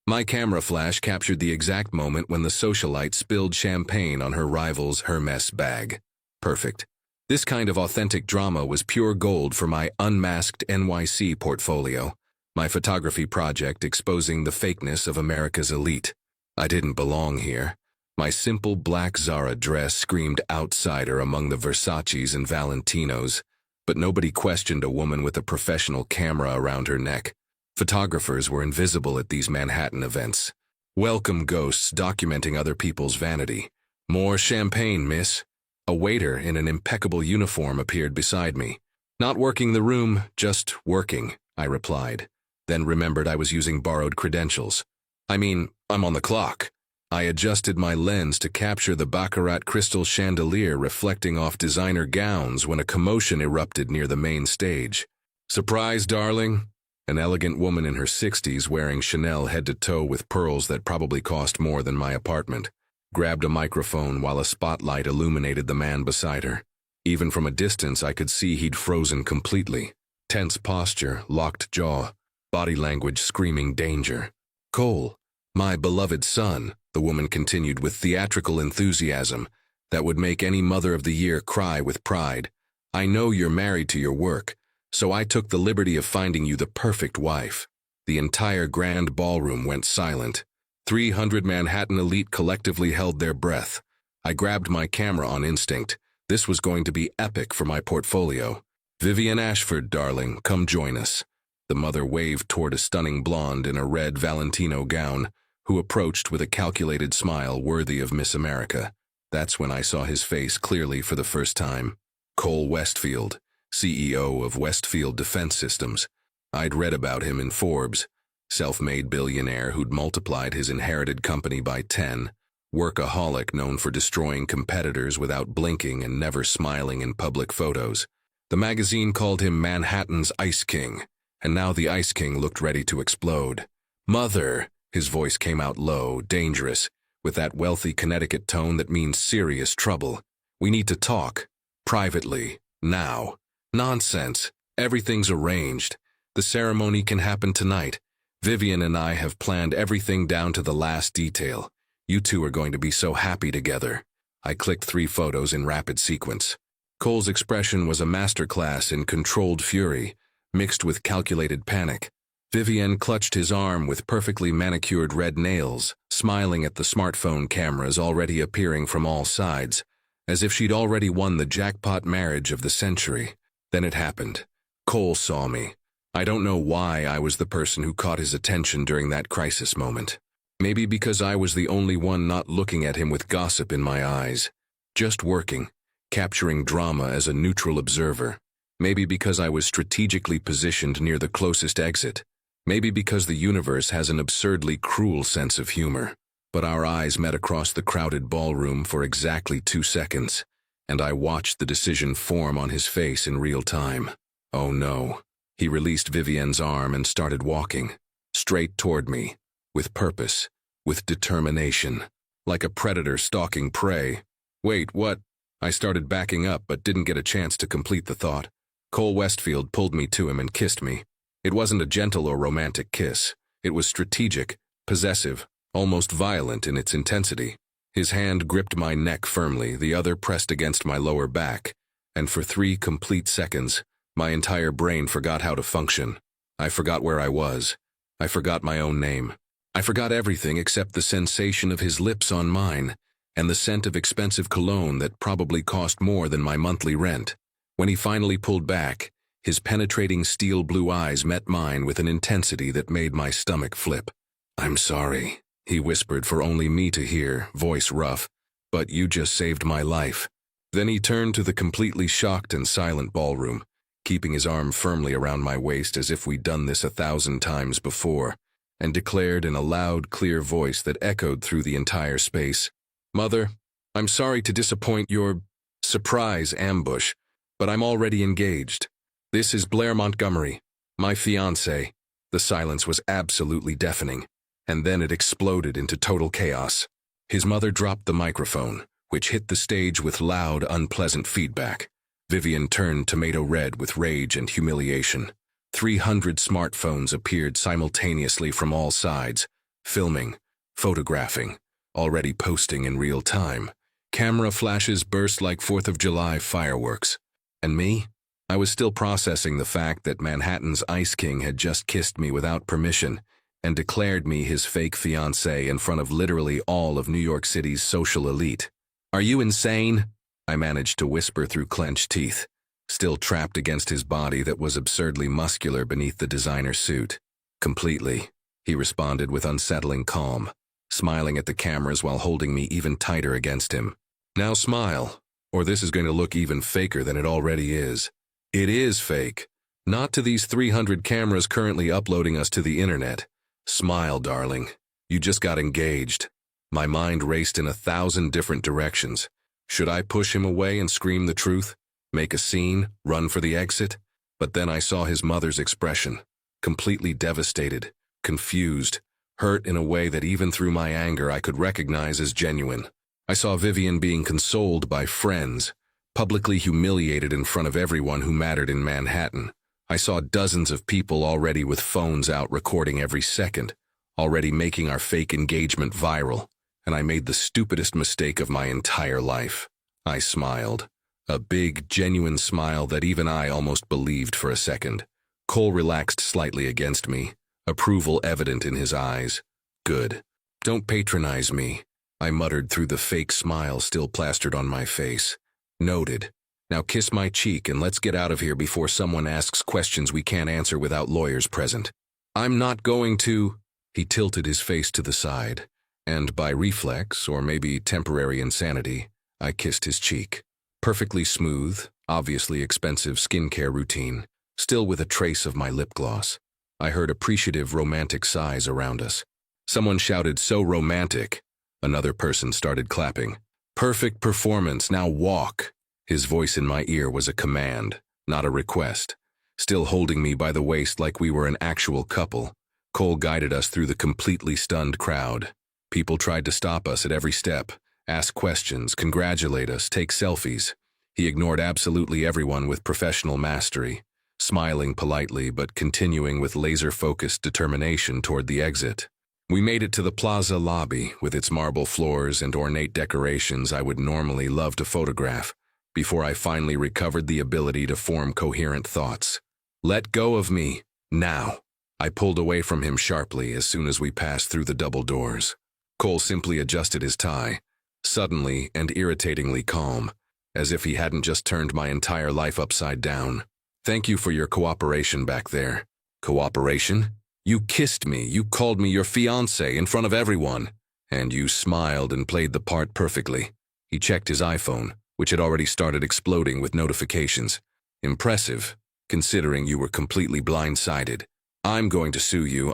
My camera flash captured the exact moment when the socialite spilled champagne on her rival's Hermes bag. Perfect. This kind of authentic drama was pure gold for my unmasked NYC portfolio, my photography project exposing the fakeness of America's elite. I didn't belong here. My simple black Zara dress screamed outsider among the Versaces and Valentinos, but nobody questioned a woman with a professional camera around her neck. Photographers were invisible at these Manhattan events. Welcome ghosts documenting other people's vanity. More champagne, miss. A waiter in an impeccable uniform appeared beside me. Not working the room, just working, I replied, then remembered I was using borrowed credentials. I'm on the clock. I adjusted my lens to capture the baccarat crystal chandelier reflecting off designer gowns when a commotion erupted near the main stage. Surprise, darling? An elegant woman in her 60s wearing Chanel head to toe with pearls that probably cost more than my apartment, grabbed a microphone while a spotlight illuminated the man beside her. Even from a distance, I could see he'd frozen completely. Tense posture, locked jaw, body language screaming danger. Cole, my beloved son, the woman continued with theatrical enthusiasm that would make any Mother of the Year cry with pride. I know you're married to your work, so I took the liberty of finding you the perfect wife. The entire grand ballroom went silent. 300 Manhattan elite collectively held their breath. I grabbed my camera on instinct. This was going to be epic for my portfolio. Vivian Ashford, darling, come join us. The mother waved toward a stunning blonde in a red Valentino gown, who approached with a calculated smile worthy of Miss America. That's when I saw his face clearly for the first time. Cole Westfield, CEO of Westfield Defense Systems. I'd read about him in Forbes. Self-made billionaire who'd multiplied his inherited company by 10. Workaholic known for destroying competitors without blinking and never smiling in public photos. The magazine called him Manhattan's Ice King, and now the Ice King looked ready to explode. Mother, his voice came out low, dangerous, with that wealthy Connecticut tone that means serious trouble. We need to talk. Privately. Now. Nonsense. Everything's arranged. The ceremony can happen tonight. Vivian and I have planned everything down to the last detail. You two are going to be so happy together. I clicked 3 photos in rapid sequence. Cole's expression was a masterclass in controlled fury, mixed with calculated panic. Vivian clutched his arm with perfectly manicured red nails, smiling at the smartphone cameras already appearing from all sides, as if she'd already won the jackpot marriage of the century. Then it happened. Cole saw me. I don't know why I was the person who caught his attention during that crisis moment. Maybe because I was the only one not looking at him with gossip in my eyes. Just working, capturing drama as a neutral observer. Maybe because I was strategically positioned near the closest exit. Maybe because the universe has an absurdly cruel sense of humor. But our eyes met across the crowded ballroom for exactly 2 seconds, and I watched the decision form on his face in real time. Oh no. He released Vivian's arm and started walking, straight toward me, with purpose, with determination, like a predator stalking prey. Wait, what? I started backing up but didn't get a chance to complete the thought. Cole Westfield pulled me to him and kissed me. It wasn't a gentle or romantic kiss. It was strategic, possessive, almost violent in its intensity. His hand gripped my neck firmly, the other pressed against my lower back, and for 3 complete seconds, my entire brain forgot how to function. I forgot where I was. I forgot my own name. I forgot everything except the sensation of his lips on mine, and the scent of expensive cologne that probably cost more than my monthly rent. When he finally pulled back, his penetrating steel blue eyes met mine with an intensity that made my stomach flip. "I'm sorry," he whispered for only me to hear, voice rough, "but you just saved my life." Then he turned to the completely shocked and silent ballroom, keeping his arm firmly around my waist as if we'd done this 1,000 times before, and declared in a loud, clear voice that echoed through the entire space, "Mother, I'm sorry to disappoint your surprise ambush, but I'm already engaged. This is Blair Montgomery, my fiancé." The silence was absolutely deafening, and then it exploded into total chaos. His mother dropped the microphone, which hit the stage with loud, unpleasant feedback. Vivian turned tomato red with rage and humiliation. 300 smartphones appeared simultaneously from all sides, filming, photographing, already posting in real time. Camera flashes burst like 4th of July fireworks. And me? I was still processing the fact that Manhattan's Ice King had just kissed me without permission and declared me his fake fiancé in front of literally all of New York City's social elite. "Are you insane?" I managed to whisper through clenched teeth, still trapped against his body that was absurdly muscular beneath the designer suit. "Completely," he responded with unsettling calm, smiling at the cameras while holding me even tighter against him. "Now smile, or this is going to look even faker than it already is." "It is fake. Not to these 300 cameras currently uploading us to the internet. Smile, darling. You just got engaged." My mind raced in 1,000 different directions. Should I push him away and scream the truth? Make a scene? Run for the exit? But then I saw his mother's expression. Completely devastated, confused, hurt in a way that even through my anger I could recognize as genuine. I saw Vivian being consoled by friends, publicly humiliated in front of everyone who mattered in Manhattan. I saw dozens of people already with phones out recording every second, already making our fake engagement viral, and I made the stupidest mistake of my entire life. I smiled. A big, genuine smile that even I almost believed for a second. Cole relaxed slightly against me, approval evident in his eyes. "Good. Don't patronize me," I muttered through the fake smile still plastered on my face. "Noted. Now kiss my cheek and let's get out of here before someone asks questions we can't answer without lawyers present." "I'm not going to." He tilted his face to the side, and by reflex, or maybe temporary insanity, I kissed his cheek. Perfectly smooth, obviously expensive skincare routine, still with a trace of my lip gloss. I heard appreciative romantic sighs around us. Someone shouted, "So romantic." Another person started clapping. "Perfect performance, now walk." His voice in my ear was a command, not a request. Still holding me by the waist like we were an actual couple, Cole guided us through the completely stunned crowd. People tried to stop us at every step, ask questions, congratulate us, take selfies. He ignored absolutely everyone with professional mastery, smiling politely but continuing with laser-focused determination toward the exit. We made it to the plaza lobby with its marble floors and ornate decorations I would normally love to photograph, before I finally recovered the ability to form coherent thoughts. "Let go of me, now." I pulled away from him sharply as soon as we passed through the double doors. Cole simply adjusted his tie, suddenly and irritatingly calm, as if he hadn't just turned my entire life upside down. "Thank you for your cooperation back there." "Cooperation? You kissed me, you called me your fiancé in front of everyone, and you smiled and played the part perfectly." He checked his iPhone, which had already started exploding with notifications. "Impressive, considering you were completely blindsided. I'm going to sue you.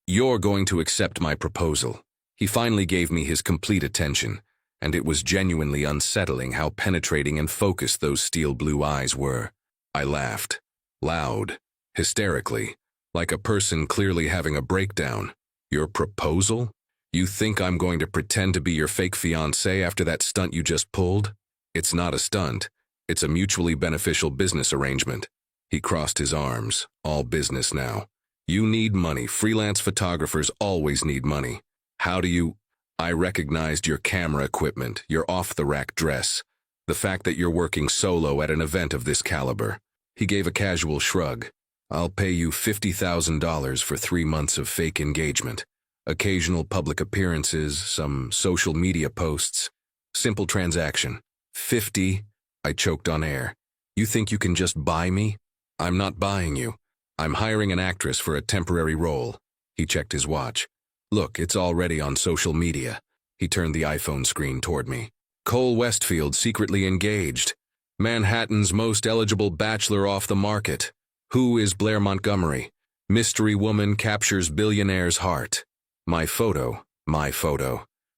You're going to accept my proposal." He finally gave me his complete attention, and it was genuinely unsettling how penetrating and focused those steel blue eyes were. I laughed. Loud, hysterically, like a person clearly having a breakdown. "Your proposal? You think I'm going to pretend to be your fake fiancé after that stunt you just pulled? It's not a stunt. It's a mutually beneficial business arrangement." He crossed his arms. "All business now. You need money. Freelance photographers always need money. How do you—" "I recognized your camera equipment, your off-the-rack dress, the fact that you're working solo at an event of this caliber." He gave a casual shrug. "I'll pay you $50,000 for 3 months of fake engagement. Occasional public appearances, some social media posts. Simple transaction." 50? I choked on air. "You think you can just buy me?" "I'm not buying you. I'm hiring an actress for a temporary role." He checked his watch. "Look, it's already on social media." He turned the iPhone screen toward me. "Cole Westfield secretly engaged. Manhattan's most eligible bachelor off the market. Who is Blair Montgomery? Mystery woman captures billionaire's heart." My photo,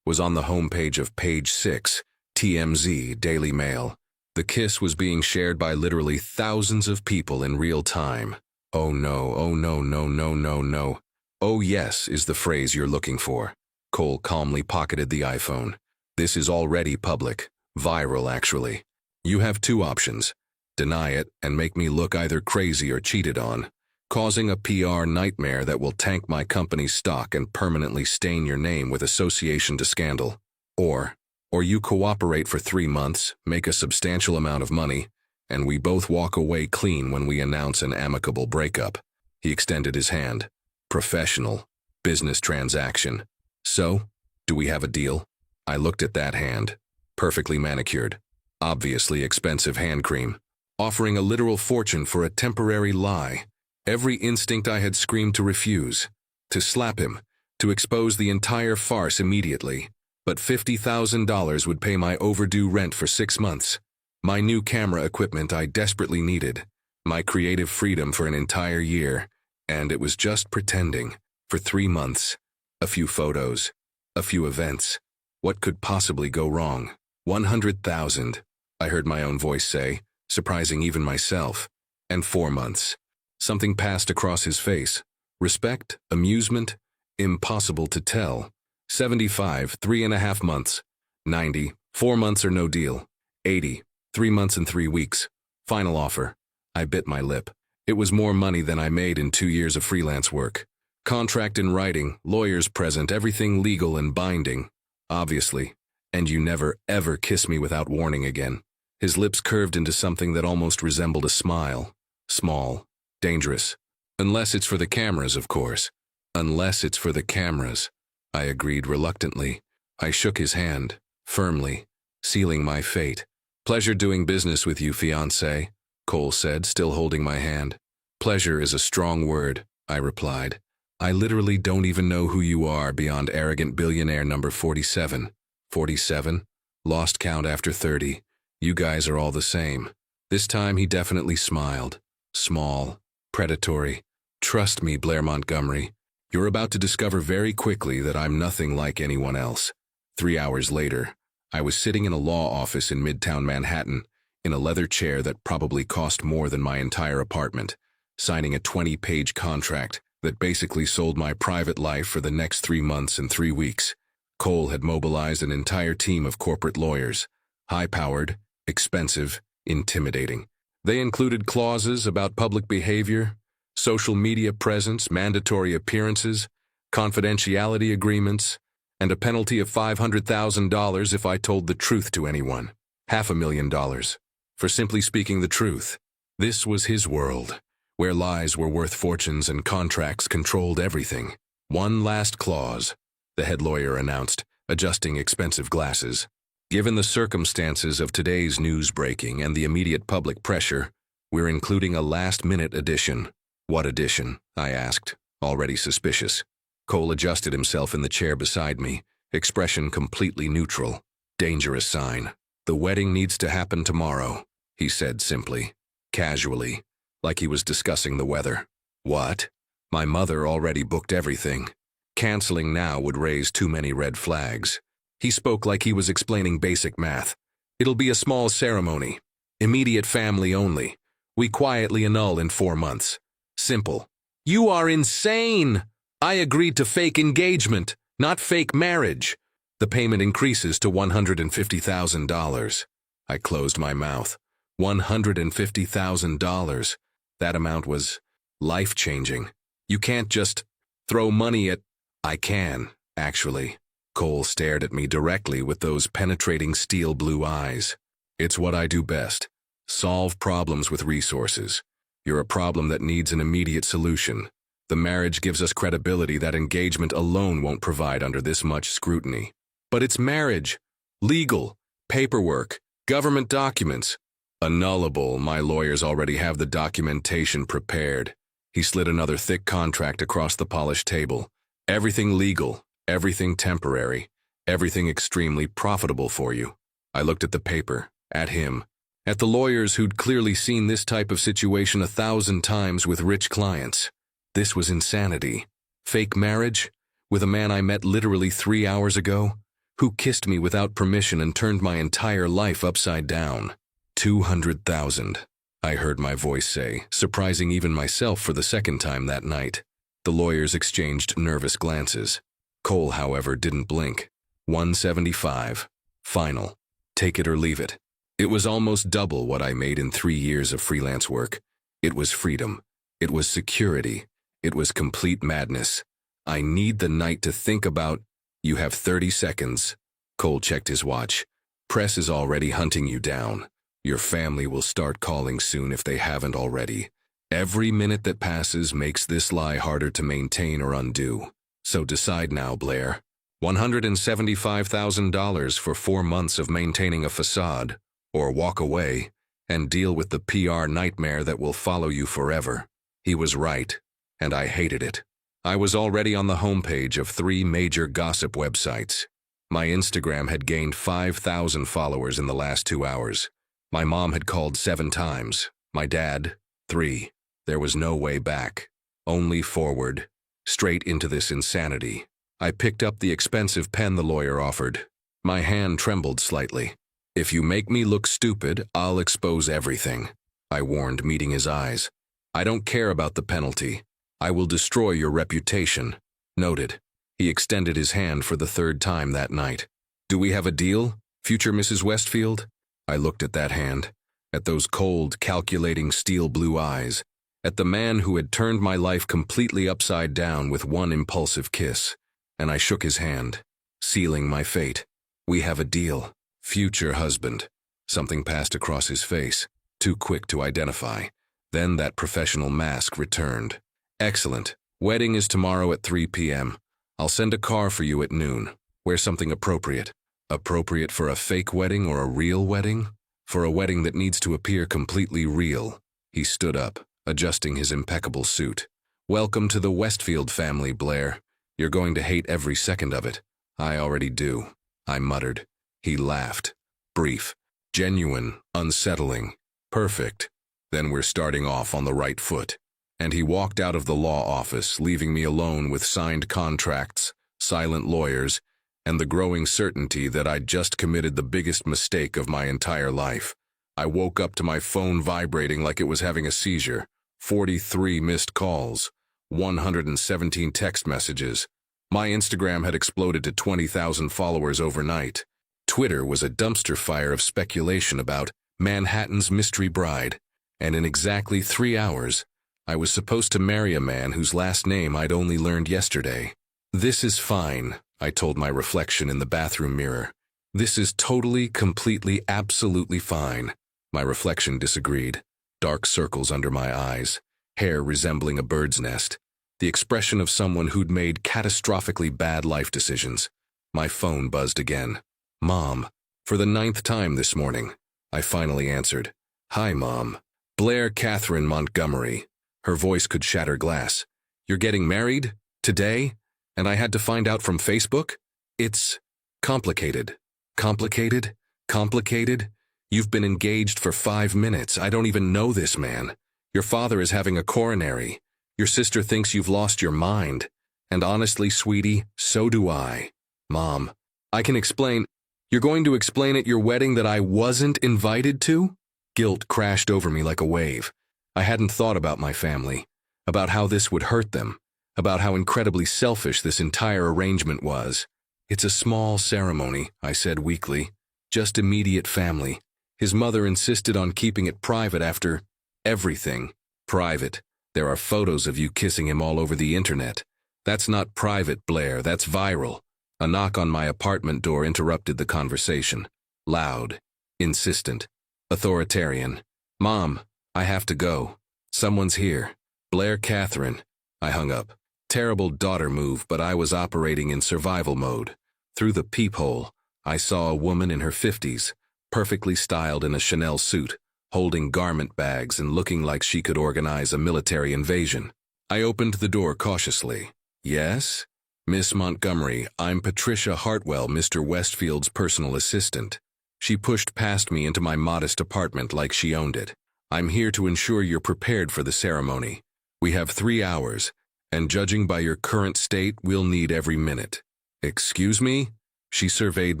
was on the homepage of Page 6, TMZ, Daily Mail. The kiss was being shared by literally thousands of people in real time. "Oh no, oh no, no, no, no, no. Oh yes is the phrase you're looking for." Cole calmly pocketed the iPhone. "This is already public. Viral, actually. You have 2 options. Deny it and make me look either crazy or cheated on. causing a PR nightmare that will tank my company's stock and permanently stain your name with association to scandal. Or you cooperate for 3 months, make a substantial amount of money, and we both walk away clean when we announce an amicable breakup. He extended his hand. Professional. Business transaction. So, do we have a deal? I looked at that hand. Perfectly manicured. Obviously expensive hand cream. Offering a literal fortune for a temporary lie. Every instinct I had screamed to refuse. To slap him. To expose the entire farce immediately. But $50,000 would pay my overdue rent for 6 months. My new camera equipment I desperately needed. My creative freedom for an entire year. And it was just pretending. For 3 months. A few photos. A few events. What could possibly go wrong? 100,000. I heard my own voice say, surprising even myself. And 4 months. Something passed across his face. Respect? Amusement? Impossible to tell. 75, 3.5 months. 90, 4 months or no deal. 80, 3 months and 3 weeks. Final offer. I bit my lip. It was more money than I made in 2 years of freelance work. Contract in writing, lawyers present, everything legal and binding. Obviously. And you never, ever kiss me without warning again. His lips curved into something that almost resembled a smile. Small. Dangerous. Unless it's for the cameras, of course. Unless it's for the cameras. I agreed reluctantly. I shook his hand, firmly, sealing my fate. Pleasure doing business with you, fiancé, Cole said, still holding my hand. Pleasure is a strong word, I replied. I literally don't even know who you are beyond arrogant billionaire number 47. 47? Lost count after 30. You guys are all the same. This time he definitely smiled. Small. Predatory. Trust me, Blair Montgomery. You're about to discover very quickly that I'm nothing like anyone else. 3 hours later, I was sitting in a law office in Midtown Manhattan, in a leather chair that probably cost more than my entire apartment, signing a 20-page contract that basically sold my private life for the next 3 months and 3 weeks. Cole had mobilized an entire team of corporate lawyers, high-powered, expensive, intimidating. They included clauses about public behavior, social media presence, mandatory appearances, confidentiality agreements, and a penalty of $500,000 if I told the truth to anyone. $500,000 for simply speaking the truth. This was his world, where lies were worth fortunes and contracts controlled everything. One last clause, the head lawyer announced, adjusting expensive glasses. Given the circumstances of today's news breaking and the immediate public pressure, we're including a last-minute addition. What addition? I asked, already suspicious. Cole adjusted himself in the chair beside me, expression completely neutral. Dangerous sign. The wedding needs to happen tomorrow, he said simply, casually, like he was discussing the weather. What? My mother already booked everything. Canceling now would raise too many red flags. He spoke like he was explaining basic math. It'll be a small ceremony. Immediate family only. We quietly annul in 4 months. Simple. You are insane! I agreed to fake engagement, not fake marriage. The payment increases to $150,000. I closed my mouth. $150,000. That amount was life-changing. You can't just throw money at... I can, actually. Cole stared at me directly with those penetrating steel blue eyes. It's what I do best. Solve problems with resources. You're a problem that needs an immediate solution. The marriage gives us credibility that engagement alone won't provide under this much scrutiny. But it's marriage. Legal. Paperwork. Government documents. Annullable. My lawyers already have the documentation prepared. He slid another thick contract across the polished table. Everything legal. Everything temporary. Everything extremely profitable for you. I looked at the paper. At him. At the lawyers who'd clearly seen this type of situation 1,000 times with rich clients. This was insanity. Fake marriage? With a man I met literally 3 hours ago? Who kissed me without permission and turned my entire life upside down. 200,000. I heard my voice say, surprising even myself for the second time that night. The lawyers exchanged nervous glances. Cole, however, didn't blink. 175. Final. Take it or leave it. It was almost double what I made in 3 years of freelance work. It was freedom. It was security. It was complete madness. I need the night to think about. You have 30 seconds. Cole checked his watch. Press is already hunting you down. Your family will start calling soon if they haven't already. Every minute that passes makes this lie harder to maintain or undo. So decide now, Blair. $175,000 for 4 months of maintaining a facade, or walk away and deal with the PR nightmare that will follow you forever. He was right, and I hated it. I was already on the homepage of 3 major gossip websites. My Instagram had gained 5,000 followers in the last 2 hours. My mom had called 7 times. My dad, 3. There was no way back. Only forward. Straight into this insanity. I picked up the expensive pen the lawyer offered. My hand trembled slightly. If you make me look stupid, I'll expose everything, I warned, meeting his eyes. I don't care about the penalty. I will destroy your reputation. Noted. He extended his hand for the 3rd time that night. Do we have a deal, future Mrs. Westfield? I looked at that hand, at those cold, calculating steel blue eyes, at the man who had turned my life completely upside down with one impulsive kiss, and I shook his hand, sealing my fate. We have a deal. Future husband. Something passed across his face, too quick to identify. Then that professional mask returned. Excellent. Wedding is tomorrow at 3 p.m. I'll send a car for you at noon. Wear something appropriate. Appropriate for a fake wedding or a real wedding? For a wedding that needs to appear completely real. He stood up, adjusting his impeccable suit. Welcome to the Westfield family, Blair. You're going to hate every second of it. I already do, I muttered. He laughed. Brief. Genuine. Unsettling. Perfect. Then we're starting off on the right foot. And he walked out of the law office, leaving me alone with signed contracts, silent lawyers, and the growing certainty that I'd just committed the biggest mistake of my entire life. I woke up to my phone vibrating like it was having a seizure. 43 missed calls. 117 text messages. My Instagram had exploded to 20,000 followers overnight. Twitter was a dumpster fire of speculation about Manhattan's mystery bride. And in exactly 3 hours, I was supposed to marry a man whose last name I'd only learned yesterday. This is fine, I told my reflection in the bathroom mirror. This is totally, completely, absolutely fine. My reflection disagreed. Dark circles under my eyes, hair resembling a bird's nest. The expression of someone who'd made catastrophically bad life decisions. My phone buzzed again. Mom. For the 9th time this morning. I finally answered. Hi, Mom. Blair Catherine Montgomery. Her voice could shatter glass. You're getting married? Today? And I had to find out from Facebook? It's complicated. Complicated? Complicated? You've been engaged for 5 minutes. I don't even know this man. Your father is having a coronary. Your sister thinks you've lost your mind. And honestly, sweetie, so do I. Mom, I can explain. You're going to explain at your wedding that I wasn't invited to? Guilt crashed over me like a wave. I hadn't thought about my family, about how this would hurt them, about how incredibly selfish this entire arrangement was. It's a small ceremony, I said weakly. Just immediate family. His mother insisted on keeping it private after everything. Private. There are photos of you kissing him all over the internet. That's not private, Blair, that's viral. A knock on my apartment door interrupted the conversation. Loud. Insistent. Authoritarian. Mom, I have to go. Someone's here. Blair Catherine. I hung up. Terrible daughter move, but I was operating in survival mode. Through the peephole, I saw a woman in her 50s, perfectly styled in a Chanel suit, holding garment bags and looking like she could organize a military invasion. I opened the door cautiously. Yes? Miss Montgomery, I'm Patricia Hartwell, Mr. Westfield's personal assistant. She pushed past me into my modest apartment like she owned it. I'm here to ensure you're prepared for the ceremony. We have 3 hours, and judging by your current state, we'll need every minute. Excuse me? She surveyed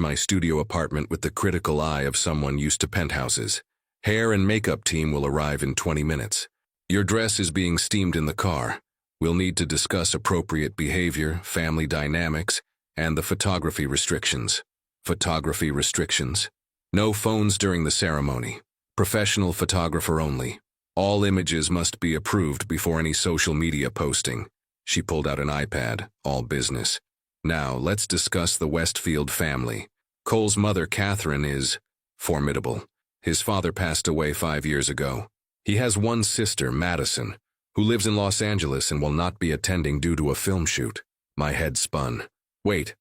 my studio apartment with the critical eye of someone used to penthouses. Hair and makeup team will arrive in 20 minutes. Your dress is being steamed in the car. We'll need to discuss appropriate behavior, family dynamics, and the photography restrictions. Photography restrictions. No phones during the ceremony. Professional photographer only. All images must be approved before any social media posting. She pulled out an iPad, all business. Now, let's discuss the Westfield family. Cole's mother, Catherine, is formidable. His father passed away 5 years ago. He has one sister, Madison, who lives in Los Angeles and will not be attending due to a film shoot. My head spun. Wait,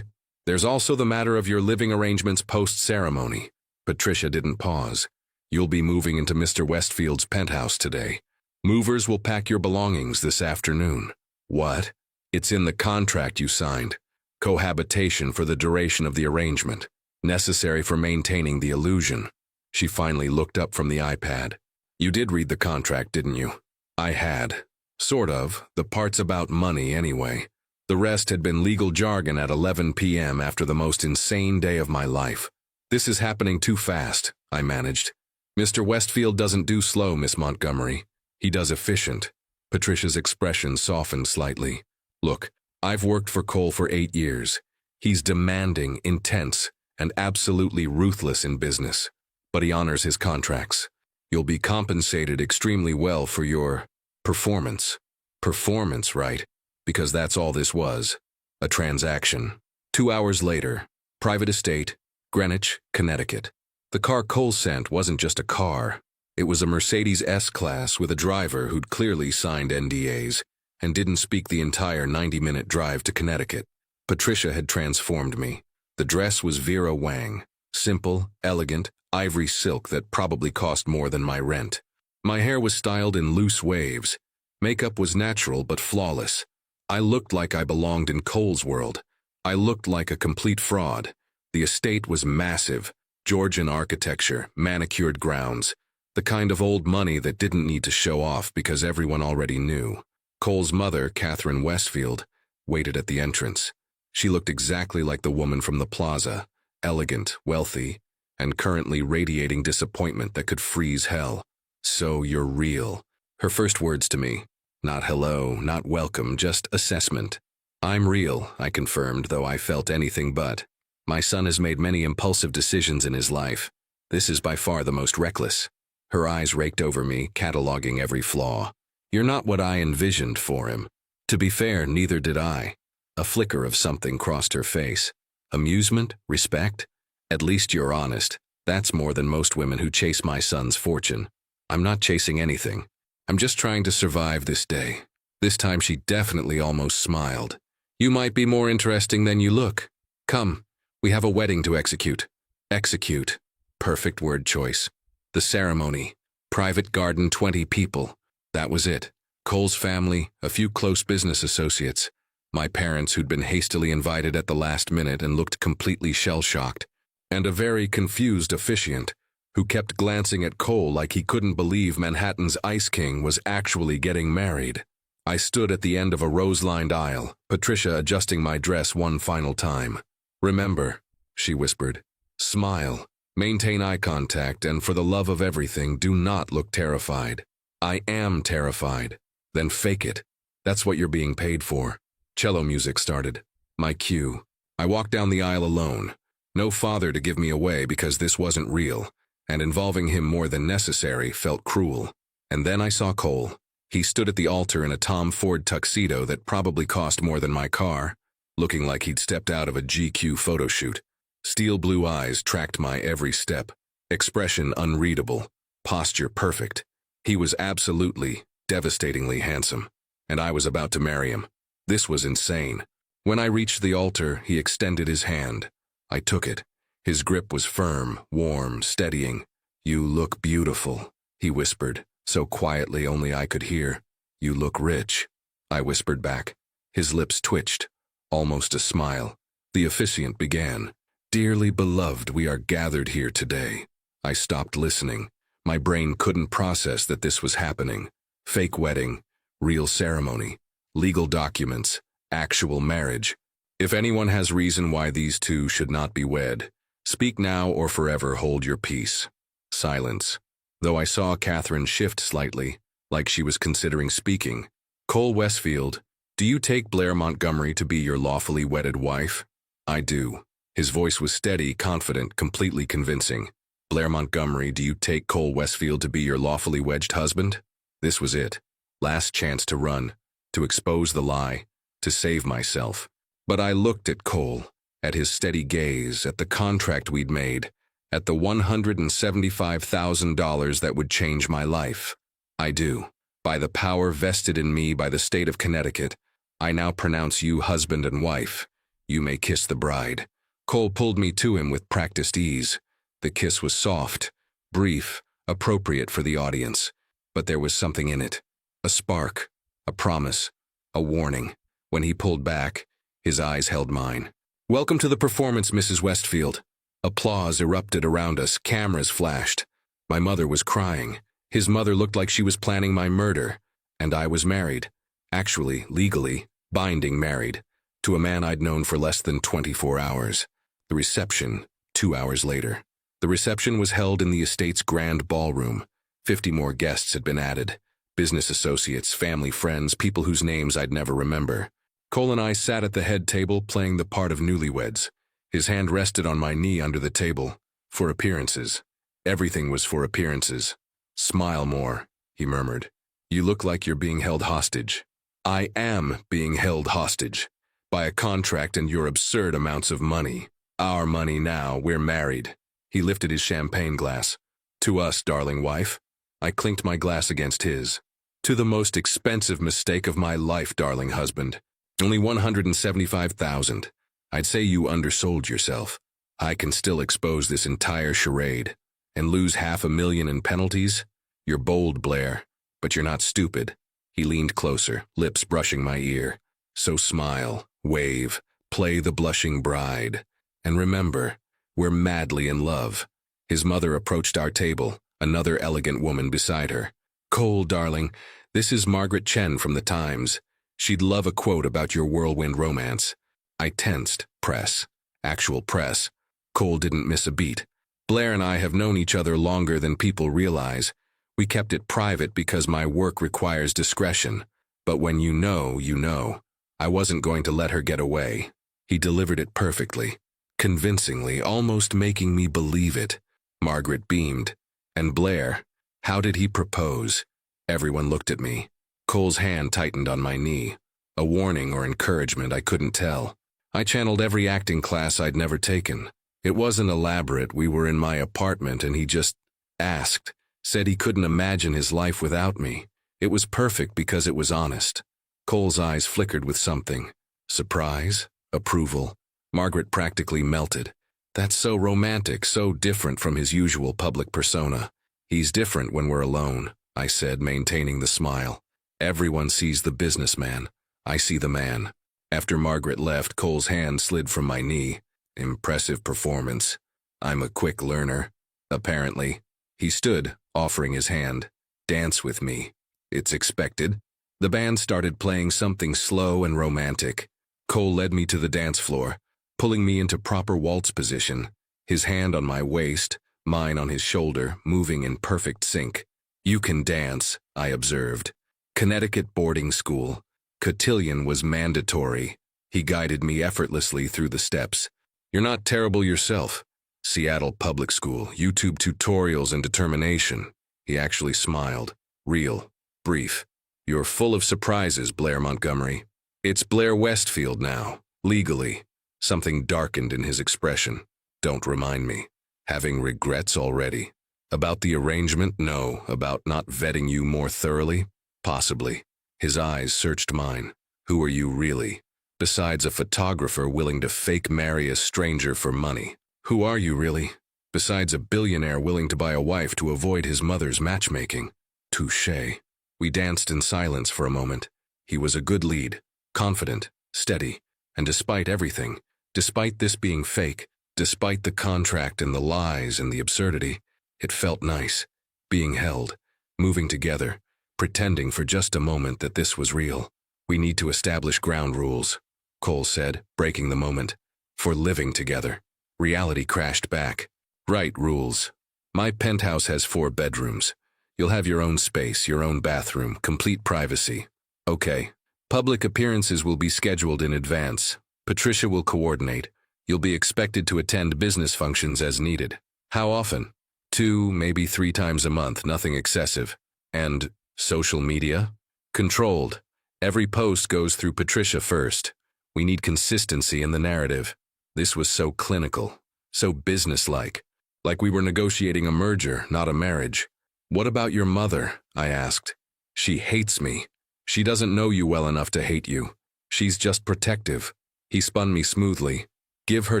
There's also the matter of your living arrangements post-ceremony. Patricia didn't pause. You'll be moving into Mr. Westfield's penthouse today. Movers will pack your belongings this afternoon. What? It's in the contract you signed. Cohabitation for the duration of the arrangement, necessary for maintaining the illusion. She finally looked up from the iPad. You did read the contract, didn't you? I had. Sort of. The parts about money, anyway. The rest had been legal jargon at 11 p.m. after the most insane day of my life. This is happening too fast, I managed. Mr. Westfield doesn't do slow, Miss Montgomery. He does efficient. Patricia's expression softened slightly. Look, I've worked for Cole for 8 years. He's demanding, intense, and absolutely ruthless in business. But he honors his contracts. You'll be compensated extremely well for your performance. Performance, right? Because that's all this was. A transaction. 2 hours later, private estate, Greenwich, Connecticut. The car Cole sent wasn't just a car. It was a Mercedes S-Class with a driver who'd clearly signed NDAs and didn't speak the entire 90-minute drive to Connecticut. Patricia had transformed me. The dress was Vera Wang. Simple, elegant, ivory silk that probably cost more than my rent. My hair was styled in loose waves. Makeup was natural but flawless. I looked like I belonged in Cole's world. I looked like a complete fraud. The estate was massive. Georgian architecture, manicured grounds. The kind of old money that didn't need to show off because everyone already knew. Cole's mother, Catherine Westfield, waited at the entrance. She looked exactly like the woman from the plaza, elegant, wealthy, and currently radiating disappointment that could freeze hell. So you're real. Her first words to me. Not hello, not welcome, just assessment. I'm real, I confirmed, though I felt anything but. My son has made many impulsive decisions in his life. This is by far the most reckless. Her eyes raked over me, cataloging every flaw. You're not what I envisioned for him. To be fair, neither did I. A flicker of something crossed her face. Amusement? Respect? At least you're honest. That's more than most women who chase my son's fortune. I'm not chasing anything. I'm just trying to survive this day. This time she definitely almost smiled. You might be more interesting than you look. Come, we have a wedding to execute. Execute. Perfect word choice. The ceremony. Private garden, 20 people. That was it. Cole's family, a few close business associates. My parents who'd been hastily invited at the last minute and looked completely shell-shocked. And a very confused officiant who kept glancing at Cole like he couldn't believe Manhattan's Ice King was actually getting married. I stood at the end of a rose-lined aisle, Patricia adjusting my dress one final time. Remember, she whispered, smile, maintain eye contact, and for the love of everything, do not look terrified. I am terrified. Then fake it. That's what you're being paid for. Cello music started. My cue. I walked down the aisle alone. No father to give me away because this wasn't real, and involving him more than necessary felt cruel. And then I saw Cole. He stood at the altar in a Tom Ford tuxedo that probably cost more than my car, looking like he'd stepped out of a GQ photo shoot. Steel blue eyes tracked my every step, expression unreadable, posture perfect. He was absolutely, devastatingly handsome, and I was about to marry him. This was insane. When I reached the altar, he extended his hand. I took it. His grip was firm, warm, steadying. You look beautiful, he whispered, so quietly only I could hear. You look rich, I whispered back. His lips twitched, almost a smile. The officiant began. Dearly beloved, we are gathered here today. I stopped listening. My brain couldn't process that this was happening. Fake wedding, real ceremony, legal documents, actual marriage. If anyone has reason why these two should not be wed, speak now or forever hold your peace. Silence. Though I saw Catherine shift slightly, like she was considering speaking. Cole Westfield, do you take Blair Montgomery to be your lawfully wedded wife? I do. His voice was steady, confident, completely convincing. Blair Montgomery, do you take Cole Westfield to be your lawfully wedged husband? This was it. Last chance to run, to expose the lie, to save myself. But I looked at Cole, at his steady gaze, at the contract we'd made, at the $175,000 that would change my life. I do. By the power vested in me by the state of Connecticut, I now pronounce you husband and wife. You may kiss the bride. Cole pulled me to him with practiced ease. The kiss was soft, brief, appropriate for the audience. But there was something in it. A spark, a promise, a warning. When he pulled back, his eyes held mine. "Welcome to the performance, Mrs. Westfield." Applause erupted around us, cameras flashed. My mother was crying. His mother looked like she was planning my murder. And I was married. Actually, legally, binding married. To a man I'd known for less than 24 hours. The reception, 2 hours later. The reception was held in the estate's grand ballroom. 50 more guests had been added. Business associates, family friends, people whose names I'd never remember. Cole and I sat at the head table playing the part of newlyweds. His hand rested on my knee under the table. For appearances. Everything was for appearances. "Smile more," he murmured. "You look like you're being held hostage." I am being held hostage. By a contract and your absurd amounts of money. Our money now, we're married. He lifted his champagne glass. "To us, darling wife." I clinked my glass against his. "To the most expensive mistake of my life, darling husband. Only $175,000. I'd say you undersold yourself. I can still expose this entire charade. And lose $500,000 in penalties? You're bold, Blair, but you're not stupid." He leaned closer, lips brushing my ear. "So smile, wave, play the blushing bride. And remember, we're madly in love." His mother approached our table, another elegant woman beside her. "Cole, darling, this is Margaret Chen from the Times. She'd love a quote about your whirlwind romance." I tensed. Press. Actual press. Cole didn't miss a beat. "Blair and I have known each other longer than people realize. We kept it private because my work requires discretion. But when you know, you know. I wasn't going to let her get away." He delivered it perfectly, convincingly, almost making me believe it. Margaret beamed. And Blair, how did he propose? Everyone looked at me. Cole's hand tightened on my knee. A warning or encouragement, I couldn't tell. I channeled every acting class I'd never taken. It wasn't elaborate. We were in my apartment and he just asked, said he couldn't imagine his life without me. It was perfect because it was honest. Cole's eyes flickered with something. Surprise? Approval? Margaret practically melted. "That's so romantic, so different from his usual public persona." "He's different when we're alone," I said, maintaining the smile. "Everyone sees the businessman. I see the man." After Margaret left, Cole's hand slid from my knee. Impressive performance. I'm a quick learner. Apparently. He stood, offering his hand. "Dance with me." "It's expected." The band started playing something slow and romantic. Cole led me to the dance floor, pulling me into proper waltz position, his hand on my waist, mine on his shoulder, moving in perfect sync. "You can dance," I observed. Connecticut boarding school. Cotillion was mandatory. He guided me effortlessly through the steps. "You're not terrible yourself." Seattle public school, YouTube tutorials and determination. He actually smiled. Real. Brief. "You're full of surprises, Blair Montgomery." "It's Blair Westfield now, legally." Something darkened in his expression. "Don't remind me." "Having regrets already?" "About the arrangement? No. About not vetting you more thoroughly? Possibly." His eyes searched mine. "Who are you really? Besides a photographer willing to fake marry a stranger for money. Who are you really? Besides a billionaire willing to buy a wife to avoid his mother's matchmaking." Touché. We danced in silence for a moment. He was a good lead, confident, steady, and despite everything, despite this being fake, despite the contract and the lies and the absurdity, it felt nice, being held, moving together, pretending for just a moment that this was real. "We need to establish ground rules," Cole said, breaking the moment. "For living together." Reality crashed back. "Right, rules. My penthouse has 4 bedrooms. You'll have your own space, your own bathroom, complete privacy." "Okay. Public appearances will be scheduled in advance. Patricia will coordinate. You'll be expected to attend business functions as needed." "How often?" 2, maybe 3 times a month, nothing excessive. And social media? Controlled. Every post goes through Patricia first. We need consistency in the narrative. This was so clinical, so businesslike, like we were negotiating a merger, not a marriage. What about your mother? I asked. She hates me. She doesn't know you well enough to hate you. She's just protective. He spun me smoothly. Give her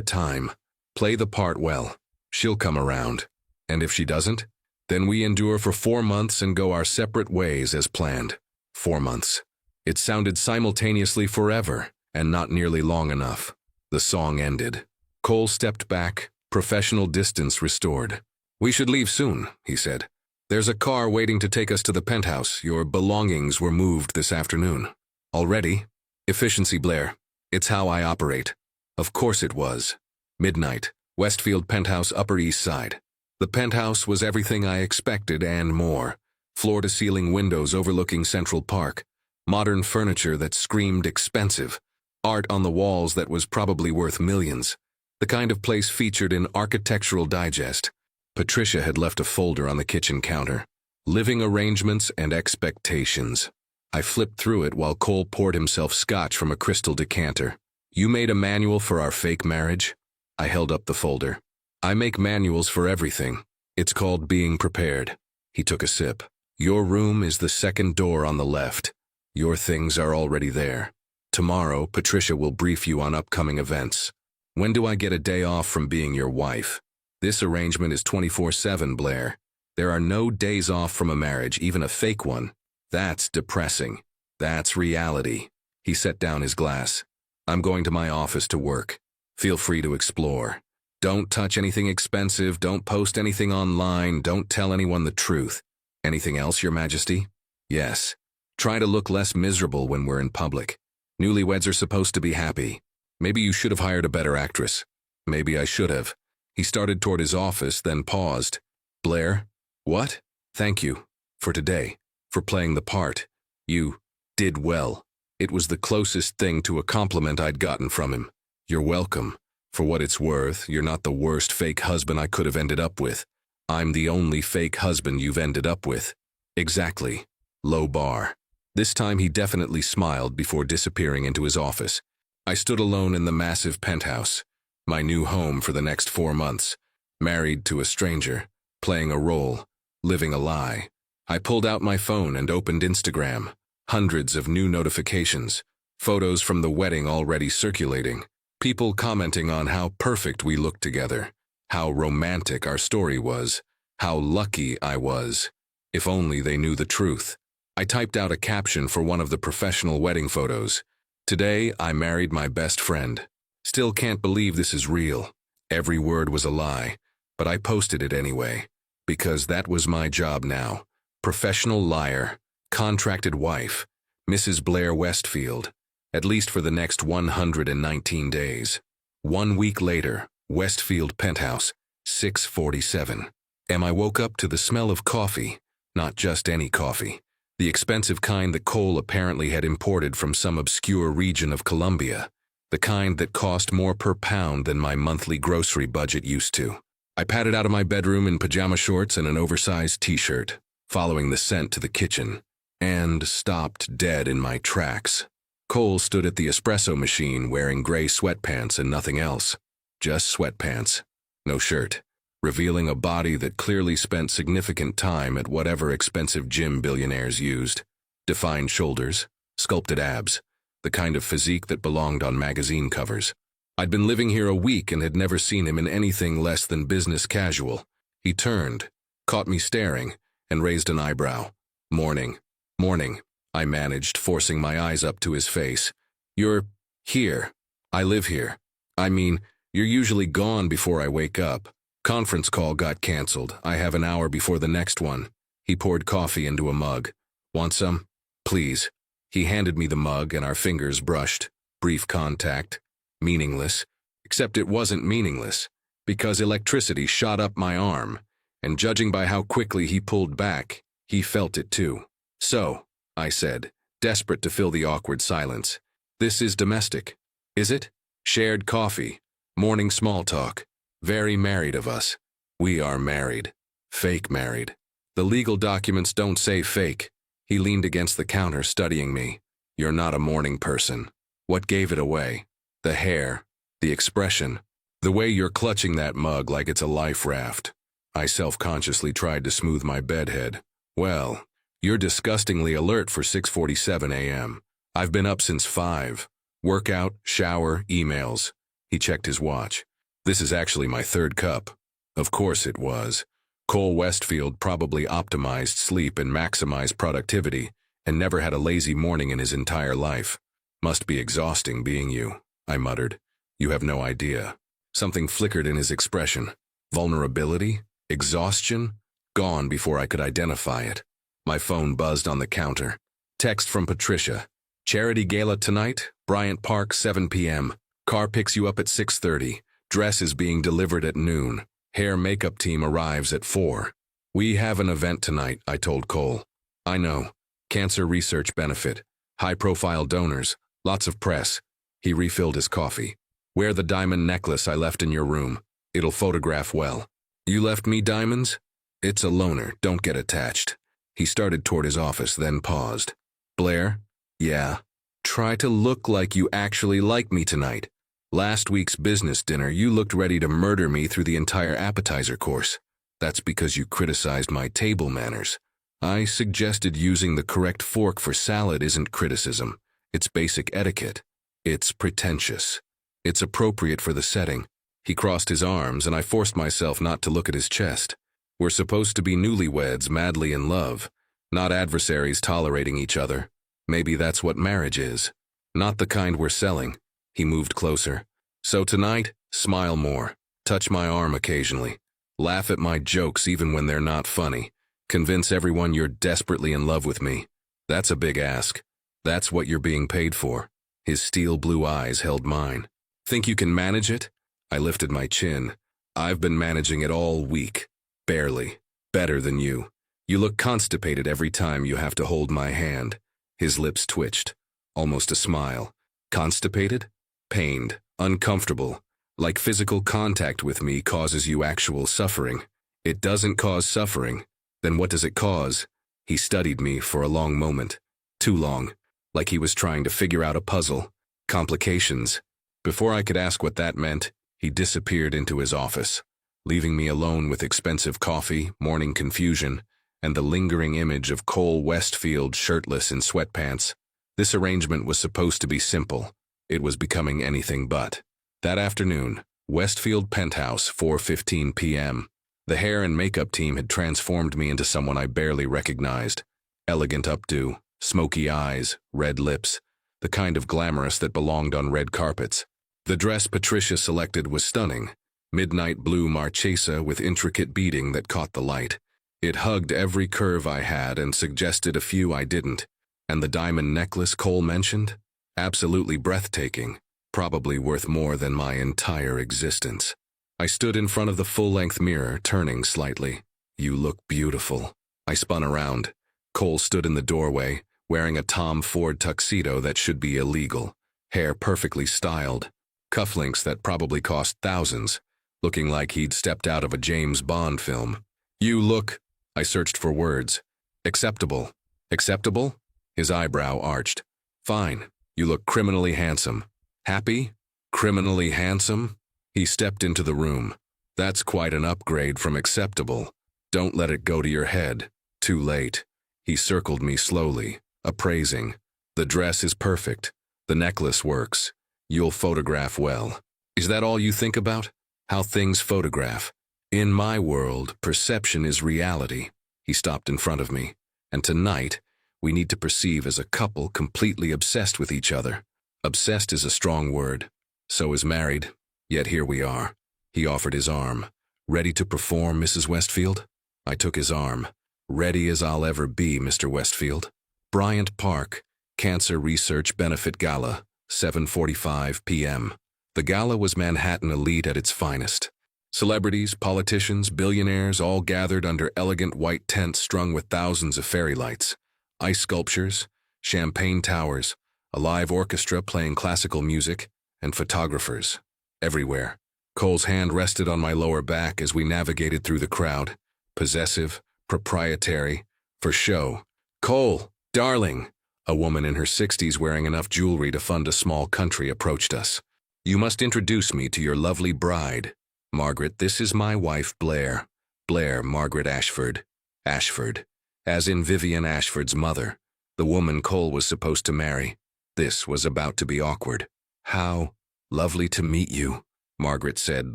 time. Play the part well. She'll come around. And if she doesn't, then we endure for 4 months and go our separate ways as planned. 4 months. It sounded simultaneously forever, and not nearly long enough. The song ended. Cole stepped back, professional distance restored. We should leave soon, he said. There's a car waiting to take us to the penthouse. Your belongings were moved this afternoon. Already? Efficiency, Blair. It's how I operate. Of course it was. Midnight, Westfield Penthouse, Upper East Side. The penthouse was everything I expected and more. Floor-to-ceiling windows overlooking Central Park. Modern furniture that screamed expensive. Art on the walls that was probably worth millions. The kind of place featured in Architectural Digest. Patricia had left a folder on the kitchen counter. Living arrangements and expectations. I flipped through it while Cole poured himself scotch from a crystal decanter. You made a manual for our fake marriage? I held up the folder. I make manuals for everything. It's called being prepared. He took a sip. Your room is the second door on the left. Your things are already there. Tomorrow, Patricia will brief you on upcoming events. When do I get a day off from being your wife? This arrangement is 24/7, Blair. There are no days off from a marriage, even a fake one. That's depressing. That's reality. He set down his glass. I'm going to my office to work. Feel free to explore. Don't touch anything expensive, don't post anything online, don't tell anyone the truth. Anything else, Your Majesty? Yes. Try to look less miserable when we're in public. Newlyweds are supposed to be happy. Maybe you should have hired a better actress. Maybe I should have. He started toward his office, then paused. Blair? What? Thank you. For today. For playing the part. You did well. It was the closest thing to a compliment I'd gotten from him. You're welcome. For what it's worth, you're not the worst fake husband I could have ended up with. I'm the only fake husband you've ended up with. Exactly. Low bar. This time he definitely smiled before disappearing into his office. I stood alone in the massive penthouse. My new home for the next 4 months. Married to a stranger. Playing a role. Living a lie. I pulled out my phone and opened Instagram. Hundreds of new notifications. Photos from the wedding already circulating. People commenting on how perfect we looked together. How romantic our story was. How lucky I was. If only they knew the truth. I typed out a caption for one of the professional wedding photos. Today, I married my best friend. Still can't believe this is real. Every word was a lie, but I posted it anyway. Because that was my job now. Professional liar. Contracted wife. Mrs. Blair Westfield. At least for the next 119 days. 1 week later, Westfield Penthouse, 6:47. I woke up to the smell of coffee. Not just any coffee. The expensive kind that Cole apparently had imported from some obscure region of Colombia. The kind that cost more per pound than my monthly grocery budget used to. I padded out of my bedroom in pajama shorts and an oversized t-shirt, following the scent to the kitchen, and stopped dead in my tracks. Cole stood at the espresso machine wearing gray sweatpants and nothing else. Just sweatpants. No shirt. Revealing a body that clearly spent significant time at whatever expensive gym billionaires used. Defined shoulders, sculpted abs, the kind of physique that belonged on magazine covers. I'd been living here a week and had never seen him in anything less than business casual. He turned, caught me staring, and raised an eyebrow. Morning. Morning, I managed, forcing my eyes up to his face. You're here. I live here. I mean, you're usually gone before I wake up. Conference call got canceled. I have an hour before the next one. He poured coffee into a mug. Want some? Please. He handed me the mug and our fingers brushed. Brief contact. Meaningless. Except it wasn't meaningless, because electricity shot up my arm, and judging by how quickly he pulled back, he felt it too. So, I said, desperate to fill the awkward silence. This is domestic. Is it? Shared coffee. Morning small talk. Very married of us. We are married. Fake married. The legal documents don't say fake. He leaned against the counter, studying me. You're not a morning person. What gave it away? The hair, the expression, the way you're clutching that mug like it's a life raft. I self-consciously tried to smooth my bedhead. Well, you're disgustingly alert for 6:47 a.m. I've been up since 5. Workout, shower, emails. He checked his watch. This is actually my 3rd cup. Of course it was. Cole Westfield probably optimized sleep and maximized productivity and never had a lazy morning in his entire life. Must be exhausting being you, I muttered. You have no idea. Something flickered in his expression. Vulnerability? Exhaustion? Gone before I could identify it. My phone buzzed on the counter. Text from Patricia. Charity gala tonight, Bryant Park, 7 p.m. Car picks you up at 6:30. Dress is being delivered at noon. Hair makeup team arrives at 4. We have an event tonight, I told Cole. I know. Cancer research benefit. High-profile donors. Lots of press. He refilled his coffee. Wear the diamond necklace I left in your room. It'll photograph well. You left me diamonds? It's a loner, don't get attached. He started toward his office, then paused. Blair? Yeah. Try to look like you actually like me tonight. Last week's business dinner, you looked ready to murder me through the entire appetizer course. That's because you criticized my table manners. I suggested using the correct fork for salad isn't criticism. It's basic etiquette. It's pretentious. It's appropriate for the setting. He crossed his arms, and I forced myself not to look at his chest. We're supposed to be newlyweds madly in love, not adversaries tolerating each other. Maybe that's what marriage is. Not the kind we're selling. He moved closer. So tonight, smile more. Touch my arm occasionally. Laugh at my jokes even when they're not funny. Convince everyone you're desperately in love with me. That's a big ask. That's what you're being paid for. His steel blue eyes held mine. Think you can manage it? I lifted my chin. I've been managing it all week. Barely. Better than you. You look constipated every time you have to hold my hand. His lips twitched. Almost a smile. Constipated? Pained. Uncomfortable. Like physical contact with me causes you actual suffering. It doesn't cause suffering. Then what does it cause? He studied me for a long moment. Too long. Like he was trying to figure out a puzzle. Complications. Before I could ask what that meant, he disappeared into his office, leaving me alone with expensive coffee, morning confusion, and the lingering image of Cole Westfield shirtless in sweatpants. This arrangement was supposed to be simple. It was becoming anything but. That afternoon, Westfield Penthouse, 4:15 p.m. The hair and makeup team had transformed me into someone I barely recognized. Elegant updo, smoky eyes, red lips, the kind of glamorous that belonged on red carpets. The dress Patricia selected was stunning. Midnight blue marchesa with intricate beading that caught the light. It hugged every curve I had and suggested a few I didn't. And the diamond necklace Cole mentioned? Absolutely breathtaking. Probably worth more than my entire existence. I stood in front of the full-length mirror, turning slightly. You look beautiful. I spun around. Cole stood in the doorway, wearing a Tom Ford tuxedo that should be illegal. Hair perfectly styled. Cufflinks that probably cost thousands. Looking like he'd stepped out of a James Bond film. You look... I searched for words. Acceptable. Acceptable? His eyebrow arched. Fine. You look criminally handsome. Happy? Criminally handsome? He stepped into the room. That's quite an upgrade from acceptable. Don't let it go to your head. Too late. He circled me slowly, appraising. The dress is perfect. The necklace works. You'll photograph well. Is that all you think about? How things photograph? In my world, perception is reality. He stopped in front of me. And tonight, we need to perceive as a couple completely obsessed with each other. Obsessed is a strong word. So is married. Yet here we are. He offered his arm. Ready to perform, Mrs. Westfield? I took his arm. Ready as I'll ever be, Mr. Westfield. Bryant Park, Cancer Research Benefit Gala, 7:45 p.m. The gala was Manhattan elite at its finest. Celebrities, politicians, billionaires all gathered under elegant white tents strung with thousands of fairy lights. Ice sculptures, champagne towers, a live orchestra playing classical music, and photographers. Everywhere. Cole's hand rested on my lower back as we navigated through the crowd. possessive, proprietary, for show. "Cole, darling," a woman in her 60s wearing enough jewelry to fund a small country approached us. "You must introduce me to your lovely bride. Margaret, this is my wife, Blair. Blair Margaret Ashford. Ashford, as in Vivian Ashford's mother, the woman Cole was supposed to marry. This was about to be awkward. "How lovely to meet you," Margaret said,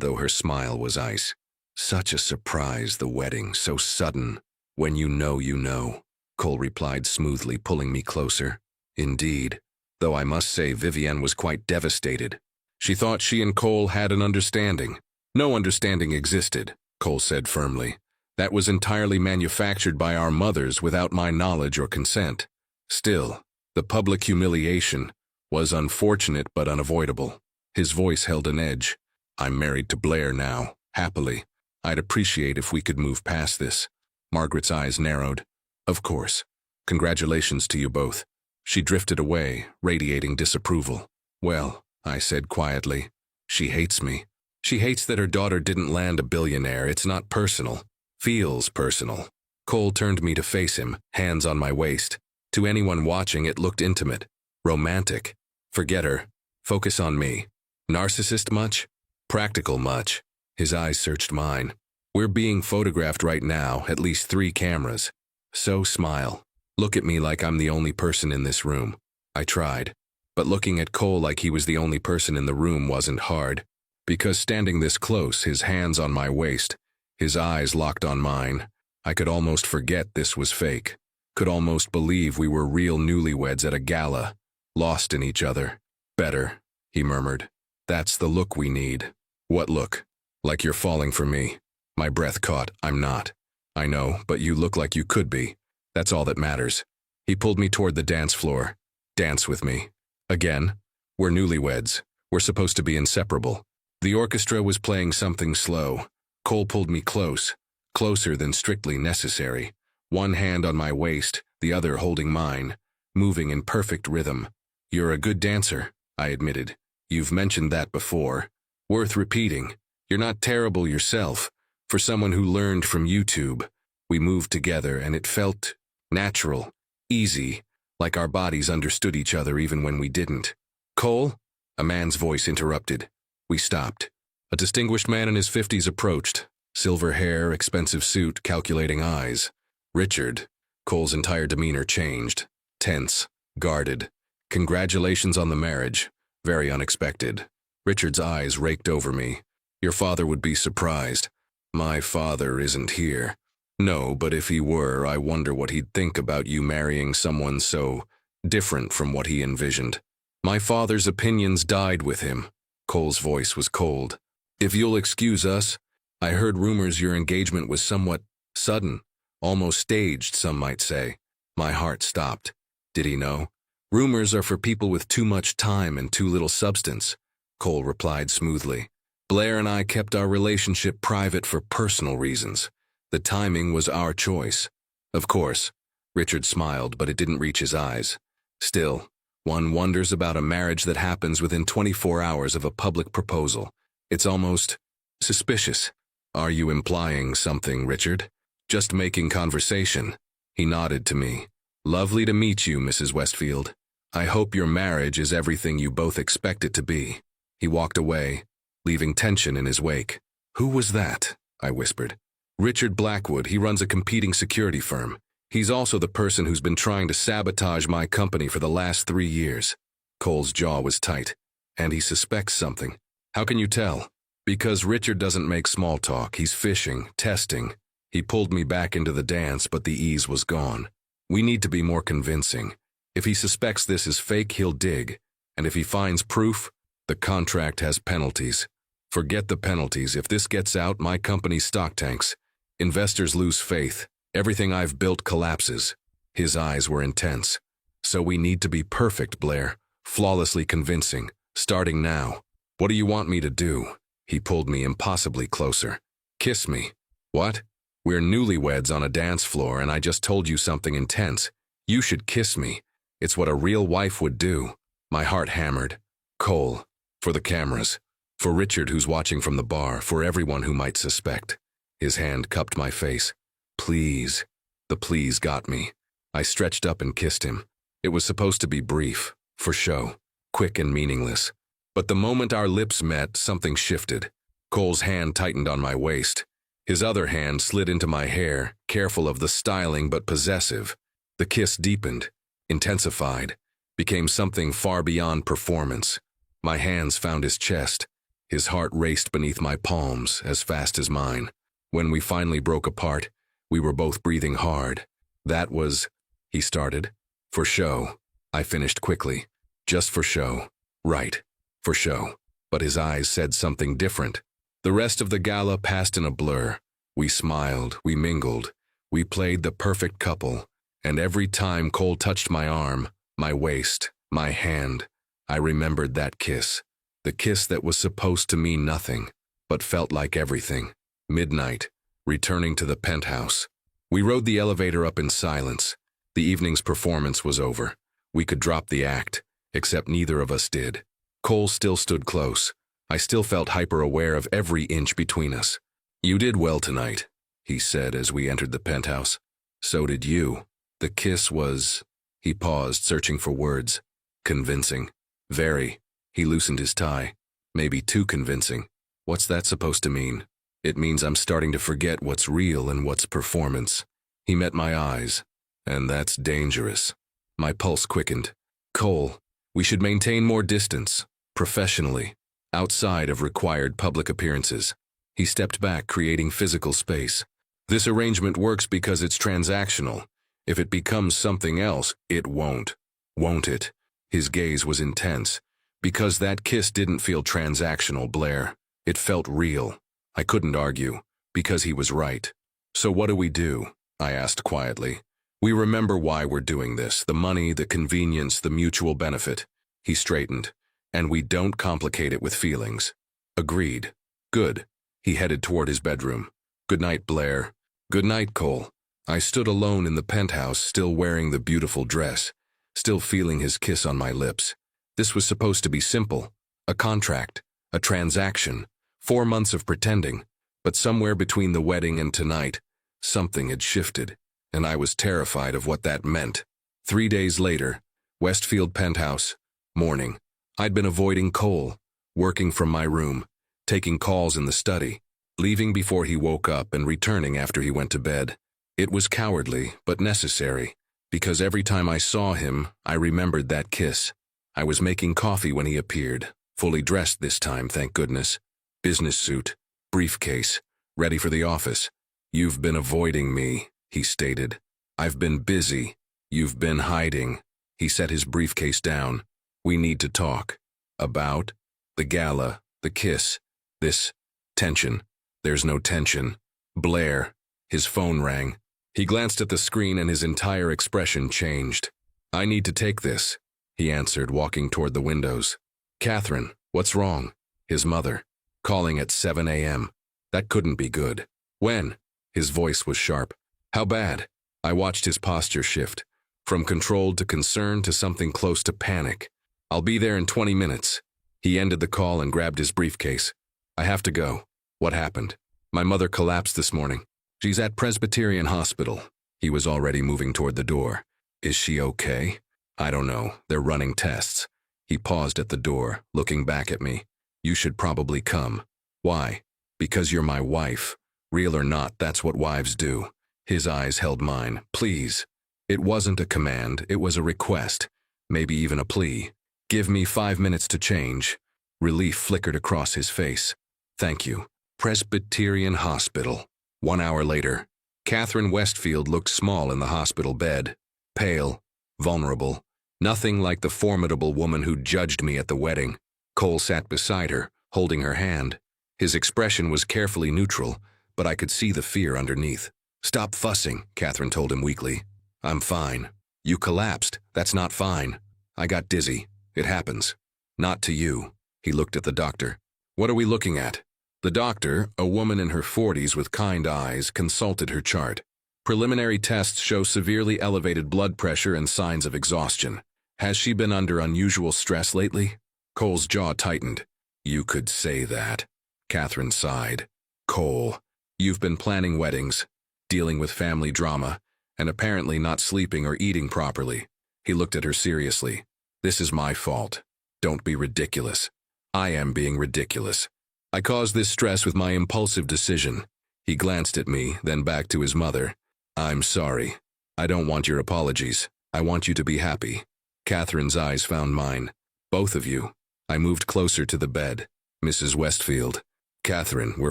though her smile was ice. "Such a surprise, the wedding, so sudden. When you know, you know," Cole replied smoothly, pulling me closer. "Indeed, though I must say Vivian was quite devastated. She thought she and Cole had an understanding. No understanding existed," Cole said firmly. "That was entirely manufactured by our mothers without my knowledge or consent. Still, the public humiliation was unfortunate but unavoidable." His voice held an edge. "I'm married to Blair now, happily. I'd appreciate if we could move past this." Margaret's eyes narrowed. "Of course. Congratulations to you both." She drifted away, radiating disapproval. "Well," I said quietly, "she hates me. She hates that her daughter didn't land a billionaire. It's not personal. Feels personal." Cole turned me to face him, hands on my waist. To anyone watching, it looked intimate, romantic. "Forget her. Focus on me. Narcissist much? Practical much?" His eyes searched mine. "We're being photographed right now, at least 3 cameras. So smile. Look at me like I'm the only person in this room." I tried, but looking at Cole like he was the only person in the room wasn't hard. Because standing this close, his hands on my waist, his eyes locked on mine, I could almost forget this was fake. Could almost believe we were real newlyweds at a gala, lost in each other. "Better," he murmured. "That's the look we need." "What look?" "Like you're falling for me." My breath caught. "I'm not." "I know, but you look like you could be. That's all that matters." He pulled me toward the dance floor. "Dance with me." "Again?" "We're newlyweds. We're supposed to be inseparable." The orchestra was playing something slow. Cole pulled me close, closer than strictly necessary. One hand on my waist, the other holding mine, moving in perfect rhythm. "You're a good dancer," I admitted. "You've mentioned that before. Worth repeating. You're not terrible yourself. For someone who learned from YouTube." We moved together and it felt natural, easy, like our bodies understood each other even when we didn't. "Cole?" A man's voice interrupted. We stopped. A distinguished man in his 50s approached. Silver hair, expensive suit, calculating eyes. "Richard." Cole's entire demeanor changed. Tense, guarded. "Congratulations on the marriage. Very unexpected." Richard's eyes raked over me. "Your father would be surprised." "My father isn't here." "No, but if he were, I wonder what he'd think about you marrying someone so different from what he envisioned." "My father's opinions died with him." Cole's voice was cold. "If you'll excuse us, I heard rumors your engagement was somewhat sudden, almost staged, some might say." My heart stopped. Did he know? "Rumors are for people with too much time and too little substance," Cole replied smoothly. "Blair and I kept our relationship private for personal reasons. The timing was our choice." "Of course." Richard smiled, but it didn't reach his eyes. "Still, one wonders about a marriage that happens within 24 hours of a public proposal. It's almost suspicious." "Are you implying something, Richard?" "Just making conversation." He nodded to me. "Lovely to meet you, Mrs. Westfield. I hope your marriage is everything you both expect it to be." He walked away, leaving tension in his wake. "Who was that?" I whispered. "Richard Blackwood. He runs a competing security firm. He's also the person who's been trying to sabotage my company for the last 3 years." Cole's jaw was tight. "And he suspects something." "How can you tell?" "Because Richard doesn't make small talk. He's fishing, testing." He pulled me back into the dance, but the ease was gone. "We need to be more convincing. If he suspects this is fake, he'll dig. And if he finds proof, the contract has penalties." "Forget the penalties. If this gets out, my company's stock tanks. Investors lose faith. Everything I've built collapses." His eyes were intense. "So we need to be perfect, Blair. Flawlessly convincing. Starting now." "What do you want me to do?" He pulled me impossibly closer. "Kiss me." "What?" "We're newlyweds on a dance floor and I just told you something intense. You should kiss me. It's what a real wife would do." My heart hammered. "Cole, for the cameras. For Richard who's watching from the bar. For everyone who might suspect." His hand cupped my face. Please. The please got me. I stretched up and kissed him. It was supposed to be brief, for show, quick and meaningless. But the moment our lips met, something shifted. Cole's hand tightened on my waist. His other hand slid into my hair, careful of the styling but possessive. The kiss deepened, intensified, became something far beyond performance. My hands found his chest. His heart raced beneath my palms as fast as mine. When we finally broke apart, we were both breathing hard. That was, he started. For show. I finished quickly. Just for show. Right. For show. But his eyes said something different. The rest of the gala passed in a blur. We smiled, we mingled, we played the perfect couple, and every time Cole touched my arm, my waist, my hand, I remembered that kiss. The kiss that was supposed to mean nothing, but felt like everything. Midnight, returning to the penthouse. We rode the elevator up in silence. The evening's performance was over. We could drop the act, except neither of us did. Cole still stood close. I still felt hyper-aware of every inch between us. You did well tonight, he said as we entered the penthouse. So did you. The kiss was... He paused, searching for words. Convincing. Very. He loosened his tie. Maybe too convincing. What's that supposed to mean? It means I'm starting to forget what's real and what's performance. He met my eyes. And that's dangerous. My pulse quickened. Cole, we should maintain more distance, professionally, outside of required public appearances. He stepped back, creating physical space. This arrangement works because it's transactional. If it becomes something else, it won't. Won't it? His gaze was intense. Because that kiss didn't feel transactional, Blair. It felt real. I couldn't argue, because he was right. So what do we do? I asked quietly. We remember why we're doing this, the money, the convenience, the mutual benefit. He straightened. And we don't complicate it with feelings. Agreed. Good. He headed toward his bedroom. Good night, Blair. Good night, Cole. I stood alone in the penthouse, still wearing the beautiful dress, still feeling his kiss on my lips. This was supposed to be simple. A contract. A transaction. 4 months of pretending. But somewhere between the wedding and tonight, something had shifted, and I was terrified of what that meant. 3 days later, Westfield penthouse, morning. I'd been avoiding Cole, working from my room, taking calls in the study, leaving before he woke up and returning after he went to bed. It was cowardly, but necessary, because every time I saw him, I remembered that kiss. I was making coffee when he appeared, fully dressed this time, thank goodness. Business suit, briefcase, ready for the office. You've been avoiding me, he stated. I've been busy. You've been hiding. He set his briefcase down. We need to talk. About? The gala, the kiss. This tension. There's no tension. Blair. His phone rang. He glanced at the screen and his entire expression changed. I need to take this, he answered, walking toward the windows. Catherine, what's wrong? His mother. Calling at 7 a.m. That couldn't be good. When? His voice was sharp. How bad? I watched his posture shift, from controlled to concerned to something close to panic. I'll be there in 20 minutes. He ended the call and grabbed his briefcase. I have to go. What happened? My mother collapsed this morning. She's at Presbyterian Hospital. He was already moving toward the door. Is she okay? I don't know. They're running tests. He paused at the door, looking back at me. You should probably come. Why? Because you're my wife. Real or not, that's what wives do. His eyes held mine. Please. It wasn't a command. It was a request. Maybe even a plea. Give me 5 minutes to change. Relief flickered across his face. Thank you. Presbyterian Hospital. 1 hour later, Catherine Westfield looked small in the hospital bed. Pale. Vulnerable. Nothing like the formidable woman who judged me at the wedding. Cole sat beside her, holding her hand. His expression was carefully neutral, but I could see the fear underneath. Stop fussing, Catherine told him weakly. I'm fine. You collapsed. That's not fine. I got dizzy. It happens. Not to you. He looked at the doctor. What are we looking at? The doctor, a woman in her 40s with kind eyes, consulted her chart. Preliminary tests show severely elevated blood pressure and signs of exhaustion. Has she been under unusual stress lately? Cole's jaw tightened. You could say that. Catherine sighed. Cole, you've been planning weddings. dealing with family drama, and apparently not sleeping or eating properly. He looked at her seriously. This is my fault. Don't be ridiculous. I am being ridiculous. I caused this stress with my impulsive decision. He glanced at me, then back to his mother. I'm sorry. I don't want your apologies. I want you to be happy. Catherine's eyes found mine. Both of you. I moved closer to the bed. Mrs. Westfield. Catherine, we're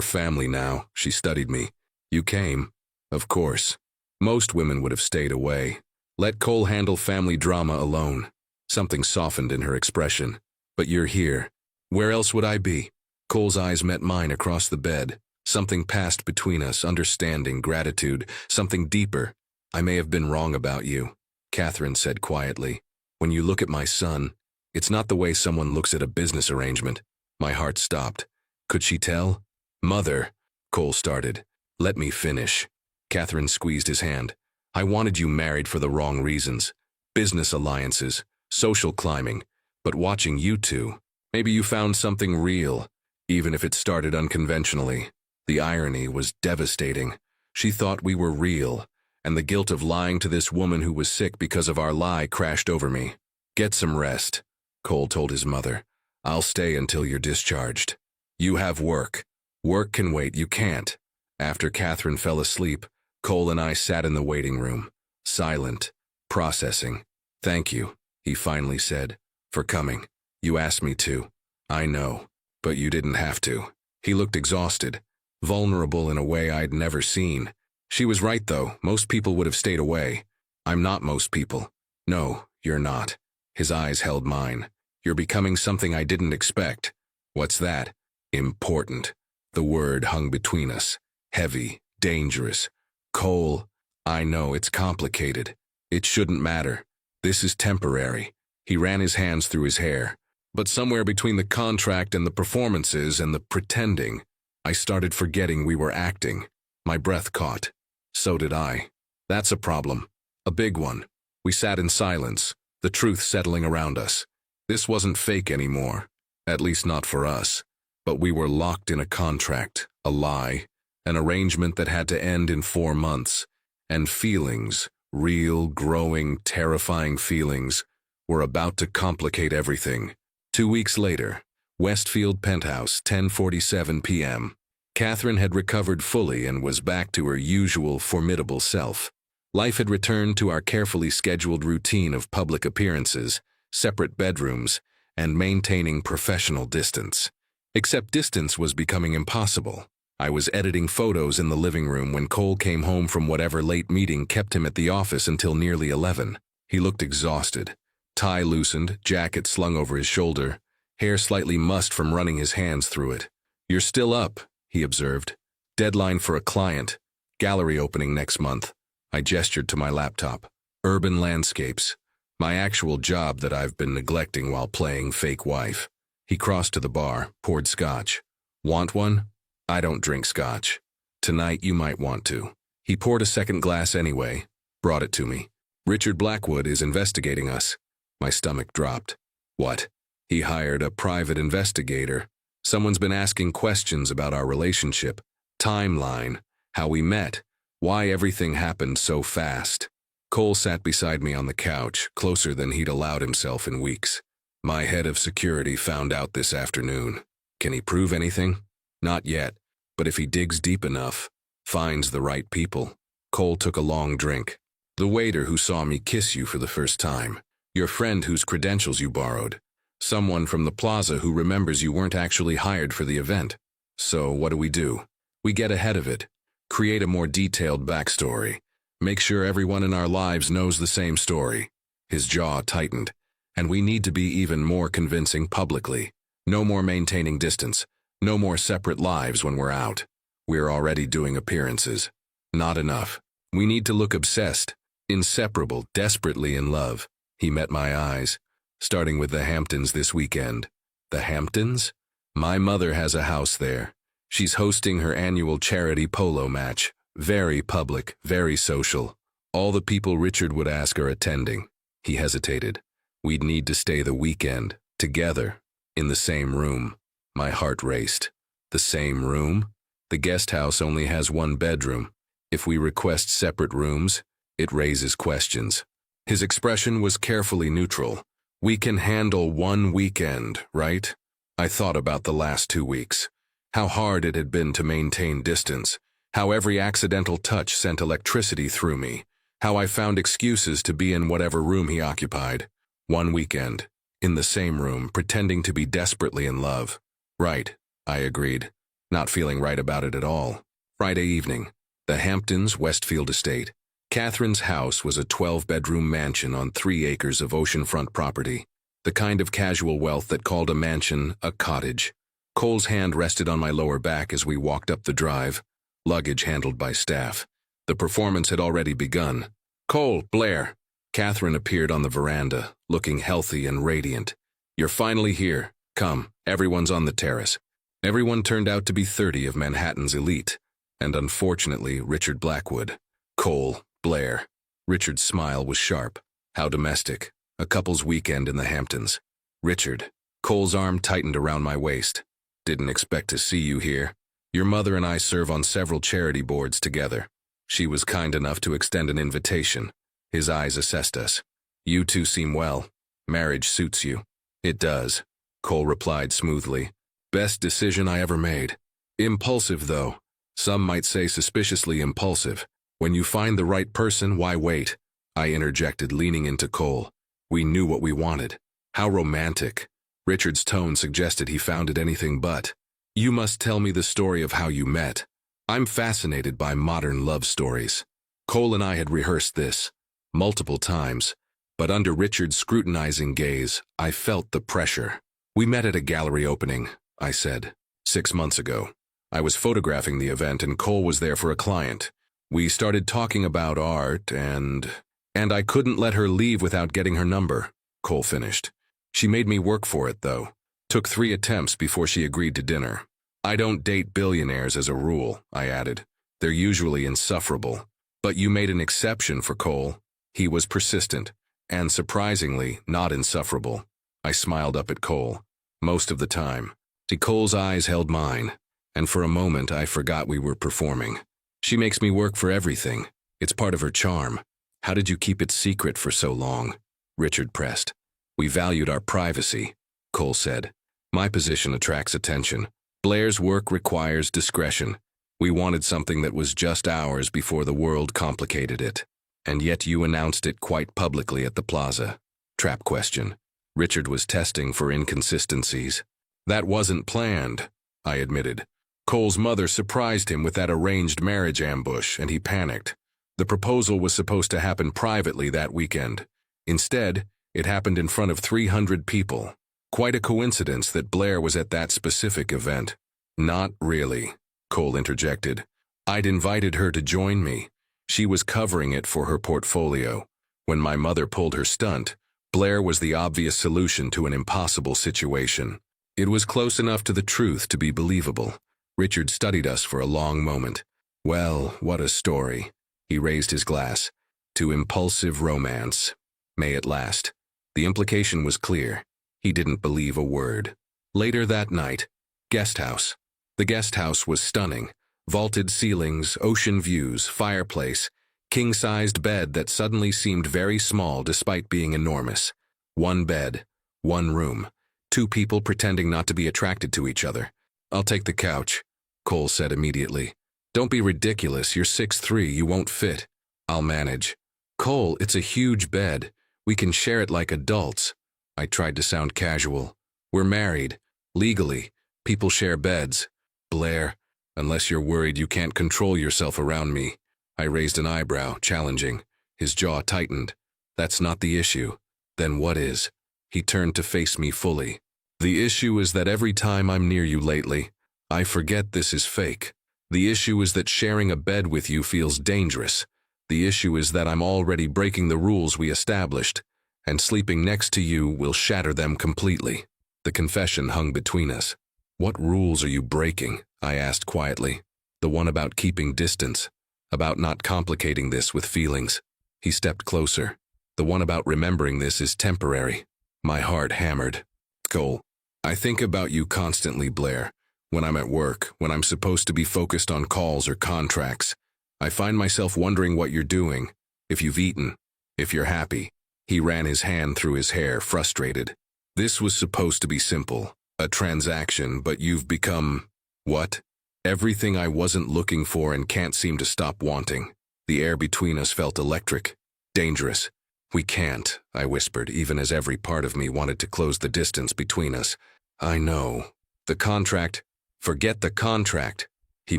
family now. She studied me. You came. Of course. Most women would have stayed away. Let Cole handle family drama alone. Something softened in her expression. But you're here. Where else would I be? Cole's eyes met mine across the bed. Something passed between us, understanding, gratitude, something deeper. I may have been wrong about you, Catherine said quietly. When you look at my son, it's not the way someone looks at a business arrangement. My heart stopped. Could she tell? Mother, Cole started. Let me finish. Catherine squeezed his hand. I wanted you married for the wrong reasons. Business alliances, social climbing. But watching you two, maybe you found something real, even if it started unconventionally. The irony was devastating. She thought we were real, and the guilt of lying to this woman who was sick because of our lie crashed over me. Get some rest, Cole told his mother. I'll stay until you're discharged. You have work. Work can wait, you can't. After Catherine fell asleep, Cole and I sat in the waiting room, silent, processing. Thank you, he finally said, for coming. You asked me to. I know, but you didn't have to. He looked exhausted, vulnerable in a way I'd never seen. She was right, though. Most people would have stayed away. I'm not most people. No, you're not. His eyes held mine. You're becoming something I didn't expect. What's that? Important. The word hung between us. Heavy, dangerous. Cole, I know it's complicated. It shouldn't matter. This is temporary. He ran his hands through his hair. But somewhere between the contract and the performances and the pretending, I started forgetting we were acting. My breath caught. So did I. That's a problem. A big one. We sat in silence, the truth settling around us. This wasn't fake anymore. At least not for us. But we were locked in a contract, a lie, an arrangement that had to end in 4 months. And feelings, real, growing, terrifying feelings, were about to complicate everything. 2 weeks later, Westfield Penthouse, 10:47 p.m. Catherine had recovered fully and was back to her usual formidable self. Life had returned to our carefully scheduled routine of public appearances, separate bedrooms, and maintaining professional distance. Except distance was becoming impossible. I was editing photos in the living room when Cole came home from whatever late meeting kept him at the office until nearly 11. He looked exhausted. Tie loosened, jacket slung over his shoulder, hair slightly mussed from running his hands through it. You're still up, he observed. Deadline for a client. Gallery opening next month. I gestured to my laptop. Urban landscapes. My actual job that I've been neglecting while playing fake wife. He crossed to the bar, poured scotch. Want one? I don't drink scotch. Tonight you might want to. He poured a second glass anyway, brought it to me. Richard Blackwood is investigating us. My stomach dropped. What? He hired a private investigator. Someone's been asking questions about our relationship, timeline, how we met, why everything happened so fast. Cole sat beside me on the couch, closer than he'd allowed himself in weeks. My head of security found out this afternoon. Can he prove anything? Not yet, but if he digs deep enough, finds the right people. Cole took a long drink. The waiter who saw me kiss you for the first time. Your friend whose credentials you borrowed. Someone from the plaza who remembers you weren't actually hired for the event. So what do? We get ahead of it. Create a more detailed backstory. Make sure everyone in our lives knows the same story. His jaw tightened. And we need to be even more convincing publicly. No more maintaining distance. No more separate lives when we're out. We're already doing appearances. Not enough. We need to look obsessed, inseparable, desperately in love. He met my eyes. Starting with the Hamptons this weekend. The Hamptons? My mother has a house there. She's hosting her annual charity polo match. Very public, very social. All the people Richard would ask are attending. He hesitated. We'd need to stay the weekend, together, in the same room. My heart raced. The same room? The guest house only has 1 bedroom. If we request separate rooms, it raises questions. His expression was carefully neutral. We can handle one weekend, right? I thought about the last 2 weeks. How hard it had been to maintain distance. How every accidental touch sent electricity through me. How I found excuses to be in whatever room he occupied. One weekend, in the same room, pretending to be desperately in love. Right, I agreed, not feeling right about it at all. Friday evening, the Hamptons, Westfield Estate. Catherine's house was a 12-bedroom mansion on 3 acres of oceanfront property. The kind of casual wealth that called a mansion a cottage. Cole's hand rested on my lower back as we walked up the drive, luggage handled by staff. The performance had already begun. "Cole, Blair." Catherine appeared on the veranda, looking healthy and radiant. "You're finally here. Come, everyone's on the terrace." Everyone turned out to be 30 of Manhattan's elite, and unfortunately Richard Blackwood. Cole, Blair. Richard's smile was sharp. How domestic. A couple's weekend in the Hamptons. "Richard." Cole's arm tightened around my waist. "Didn't expect to see you here. Your mother and I serve on several charity boards together." She was kind enough to extend an invitation. His eyes assessed us. "You two seem well. Marriage suits you." "It does," Cole replied smoothly. "Best decision I ever made. Impulsive, though. Some might say suspiciously impulsive. When you find the right person, why wait?" I interjected, leaning into Cole. "We knew what we wanted." "How romantic." Richard's tone suggested he found it anything but. "You must tell me the story of how you met. I'm fascinated by modern love stories." Cole and I had rehearsed this multiple times, but under Richard's scrutinizing gaze, I felt the pressure. "We met at a gallery opening," I said, 6 months ago. I was photographing the event and Cole was there for a client. We started talking about art and I couldn't let her leave without getting her number," Cole finished. "She made me work for it, though. Took 3 attempts before she agreed to dinner. I don't date billionaires as a rule," I added. "They're usually insufferable. But you made an exception for Cole." He was persistent, and surprisingly, not insufferable. I smiled up at Cole. Most of the time. See, Cole's eyes held mine, and for a moment I forgot we were performing. "She makes me work for everything. It's part of her charm." "How did you keep it secret for so long?" Richard pressed. "We valued our privacy," Cole said. "My position attracts attention. Blair's work requires discretion. We wanted something that was just ours before the world complicated it. And yet you announced it quite publicly at the plaza." Trap question. Richard was testing for inconsistencies. "That wasn't planned," I admitted. "Cole's mother surprised him with that arranged marriage ambush, and he panicked. The proposal was supposed to happen privately that weekend. Instead, it happened in front of 300 people. Quite a coincidence that Blair was at that specific event." "Not really," Cole interjected. "I'd invited her to join me. She was covering it for her portfolio. When my mother pulled her stunt, Blair was the obvious solution to an impossible situation. It was close enough to the truth to be believable." Richard studied us for a long moment. "Well, what a story." He raised his glass. "To impulsive romance. May it last." The implication was clear. He didn't believe a word. Later that night, guest house. The guest house was stunning. Vaulted ceilings, ocean views, fireplace, king-sized bed that suddenly seemed very small despite being enormous. 1 bed, 1 room, 2 people pretending not to be attracted to each other. "I'll take the couch," Cole said immediately. "Don't be ridiculous, you're 6'3", you won't fit." "I'll manage." "Cole, it's a huge bed. We can share it like adults." I tried to sound casual. "We're married. Legally. People share beds." "Blair, unless you're worried you can't control yourself around me." I raised an eyebrow, challenging. His jaw tightened. "That's not the issue." "Then what is?" He turned to face me fully. "The issue is that every time I'm near you lately, I forget this is fake. The issue is that sharing a bed with you feels dangerous. The issue is that I'm already breaking the rules we established, and sleeping next to you will shatter them completely." The confession hung between us. "What rules are you breaking?" I asked quietly. "The one about keeping distance, about not complicating this with feelings." He stepped closer. "The one about remembering this is temporary." My heart hammered. "Cole, I think about you constantly, Blair. When I'm at work, when I'm supposed to be focused on calls or contracts. I find myself wondering what you're doing, if you've eaten, if you're happy. He ran his hand through his hair, frustrated. This was supposed to be simple, a transaction, but you've become… what? Everything I wasn't looking for and can't seem to stop wanting. The air between us felt electric, dangerous. We can't, I whispered, even as every part of me wanted to close the distance between us. I know. The contract… forget the contract. He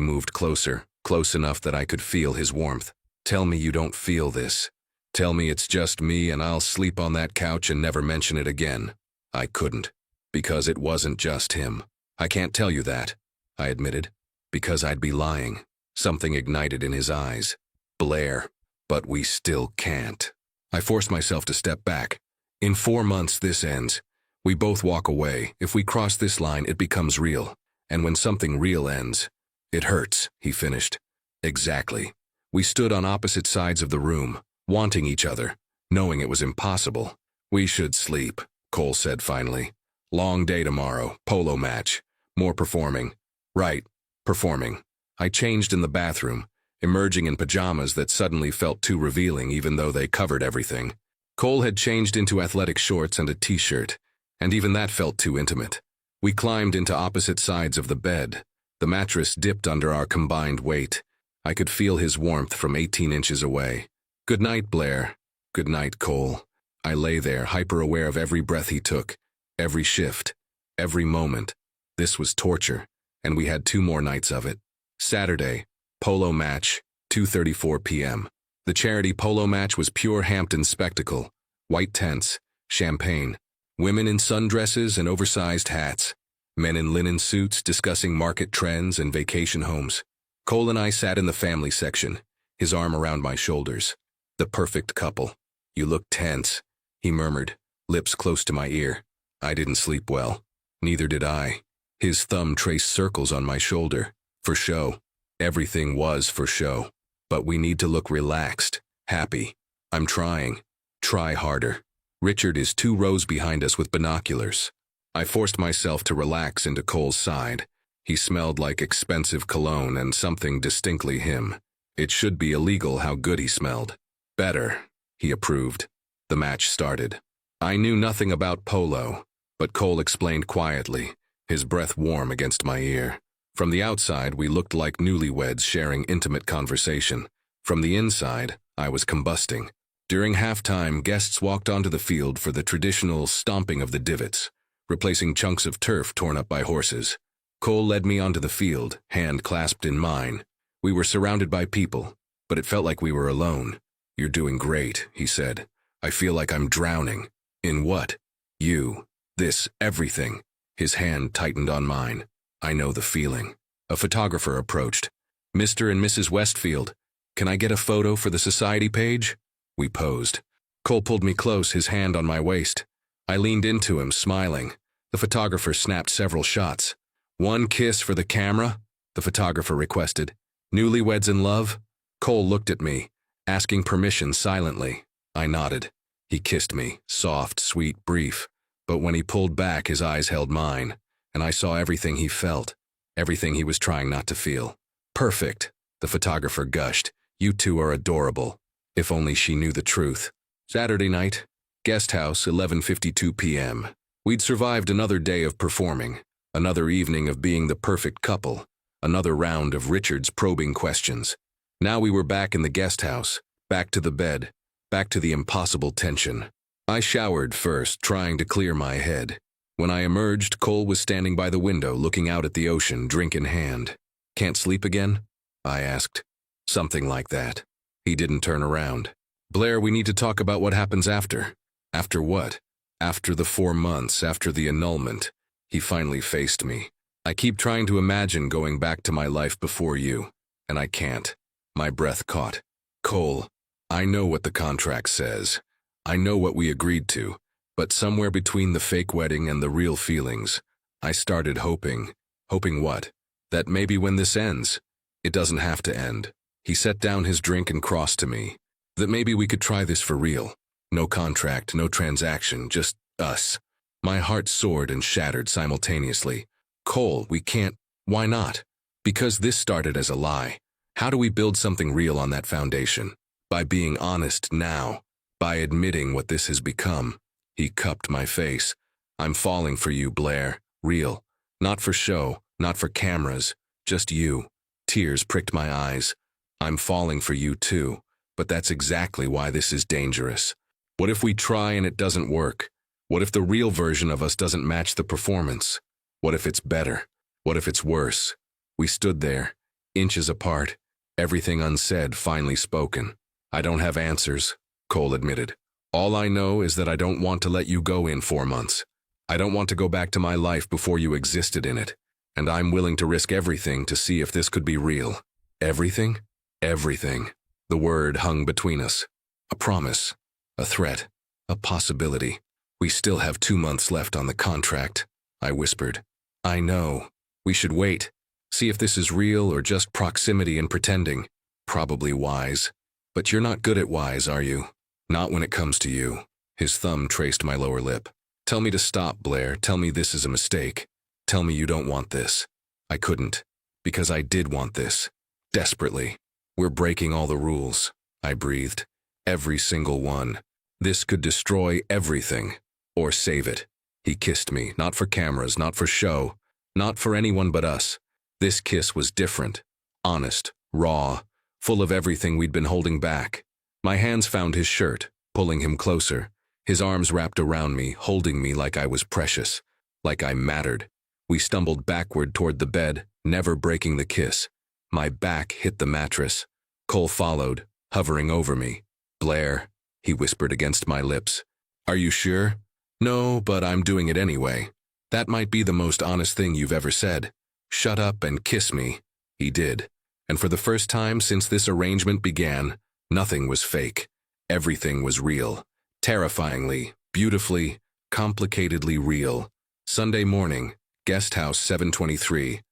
moved closer, close enough that I could feel his warmth. Tell me you don't feel this. Tell me it's just me and I'll sleep on that couch and never mention it again. I couldn't. Because it wasn't just him. I can't tell you that, I admitted. Because I'd be lying. Something ignited in his eyes. Blair. But we still can't. I forced myself to step back. In 4 months this ends. We both walk away. If we cross this line, it becomes real. And when something real ends, it hurts, he finished. Exactly. We stood on opposite sides of the room, wanting each other, knowing it was impossible. We should sleep, Cole said finally. Long day tomorrow, polo match. More performing. Right, performing. I changed in the bathroom, emerging in pajamas that suddenly felt too revealing even though they covered everything. Cole had changed into athletic shorts and a t-shirt, and even that felt too intimate. We climbed into opposite sides of the bed. The mattress dipped under our combined weight. I could feel his warmth from 18 inches away. Good night, Blair. Good night, Cole. I lay there, hyper-aware of every breath he took, every shift, every moment. This was torture, and we had 2 more nights of it. Saturday, polo match, 2:34 p.m. The charity polo match was pure Hampton spectacle. White tents, champagne, women in sundresses and oversized hats, men in linen suits discussing market trends and vacation homes. Cole and I sat in the family section, his arm around my shoulders. The perfect couple. You look tense, he murmured, lips close to my ear. I didn't sleep well. Neither did I. His thumb traced circles on my shoulder. For show. Everything was for show. But we need to look relaxed, happy. I'm trying. Try harder. Richard is 2 rows behind us with binoculars. I forced myself to relax into Cole's side. He smelled like expensive cologne and something distinctly him. It should be illegal how good he smelled. Better, he approved. The match started. I knew nothing about polo, but Cole explained quietly, his breath warm against my ear. From the outside, we looked like newlyweds sharing intimate conversation. From the inside, I was combusting. During halftime, guests walked onto the field for the traditional stomping of the divots, replacing chunks of turf torn up by horses. Cole led me onto the field, hand clasped in mine. We were surrounded by people, but it felt like we were alone. You're doing great, he said. I feel like I'm drowning. In what? You. This, everything. His hand tightened on mine. I know the feeling. A photographer approached. Mr. and Mrs. Westfield, can I get a photo for the society page? We posed. Cole pulled me close, his hand on my waist. I leaned into him, smiling. The photographer snapped several shots. 1 kiss for the camera, the photographer requested. Newlyweds in love? Cole looked at me, asking permission silently. I nodded. He kissed me, soft, sweet, brief. But when he pulled back, his eyes held mine, and I saw everything he felt, everything he was trying not to feel. Perfect, the photographer gushed. You 2 are adorable. If only she knew the truth. Saturday night, guest house, 11:52 p.m. We'd survived another day of performing, another evening of being the perfect couple, another round of Richard's probing questions. Now we were back in the guest house, back to the bed, back to the impossible tension. I showered first, trying to clear my head. When I emerged, Cole was standing by the window looking out at the ocean, drink in hand. Can't sleep again? I asked. Something like that. He didn't turn around. Blair, we need to talk about what happens after. After what? After the 4 months, after the annulment. He finally faced me. I keep trying to imagine going back to my life before you, and I can't. My breath caught. Cole, I know what the contract says. I know what we agreed to, but somewhere between the fake wedding and the real feelings, I started hoping. Hoping what? That maybe when this ends, it doesn't have to end. He set down his drink and crossed to me. That maybe we could try this for real. No contract, no transaction, just us. My heart soared and shattered simultaneously. Cole, we can't. Why not? Because this started as a lie. How do we build something real on that foundation? By being honest now. By admitting what this has become. He cupped my face. I'm falling for you, Blair. Real. Not for show, not for cameras. Just you. Tears pricked my eyes. I'm falling for you too. But that's exactly why this is dangerous. What if we try and it doesn't work? What if the real version of us doesn't match the performance? What if it's better? What if it's worse? We stood there, inches apart, everything unsaid, finally spoken. I don't have answers, Cole admitted. All I know is that I don't want to let you go in 4 months. I don't want to go back to my life before you existed in it. And I'm willing to risk everything to see if this could be real. Everything? Everything. The word hung between us. A promise. A threat. A possibility. We still have 2 months left on the contract, I whispered. I know. We should wait. See if this is real or just proximity and pretending. Probably wise. But you're not good at wise, are you? Not when it comes to you. His thumb traced my lower lip. Tell me to stop, Blair. Tell me this is a mistake. Tell me you don't want this. I couldn't. Because I did want this. Desperately. We're breaking all the rules, I breathed. Every single one. This could destroy everything. Or save it. He kissed me, not for cameras, not for show, not for anyone but us. This kiss was different. Honest. Raw. Full of everything we'd been holding back. My hands found his shirt, pulling him closer. His arms wrapped around me, holding me like I was precious. Like I mattered. We stumbled backward toward the bed, never breaking the kiss. My back hit the mattress. Cole followed, hovering over me. Blair, he whispered against my lips. Are you sure? No, but I'm doing it anyway. That might be the most honest thing you've ever said. Shut up and kiss me. He did. And for the first time since this arrangement began, nothing was fake. Everything was real. Terrifyingly, beautifully, complicatedly real. Sunday morning, guest house 723.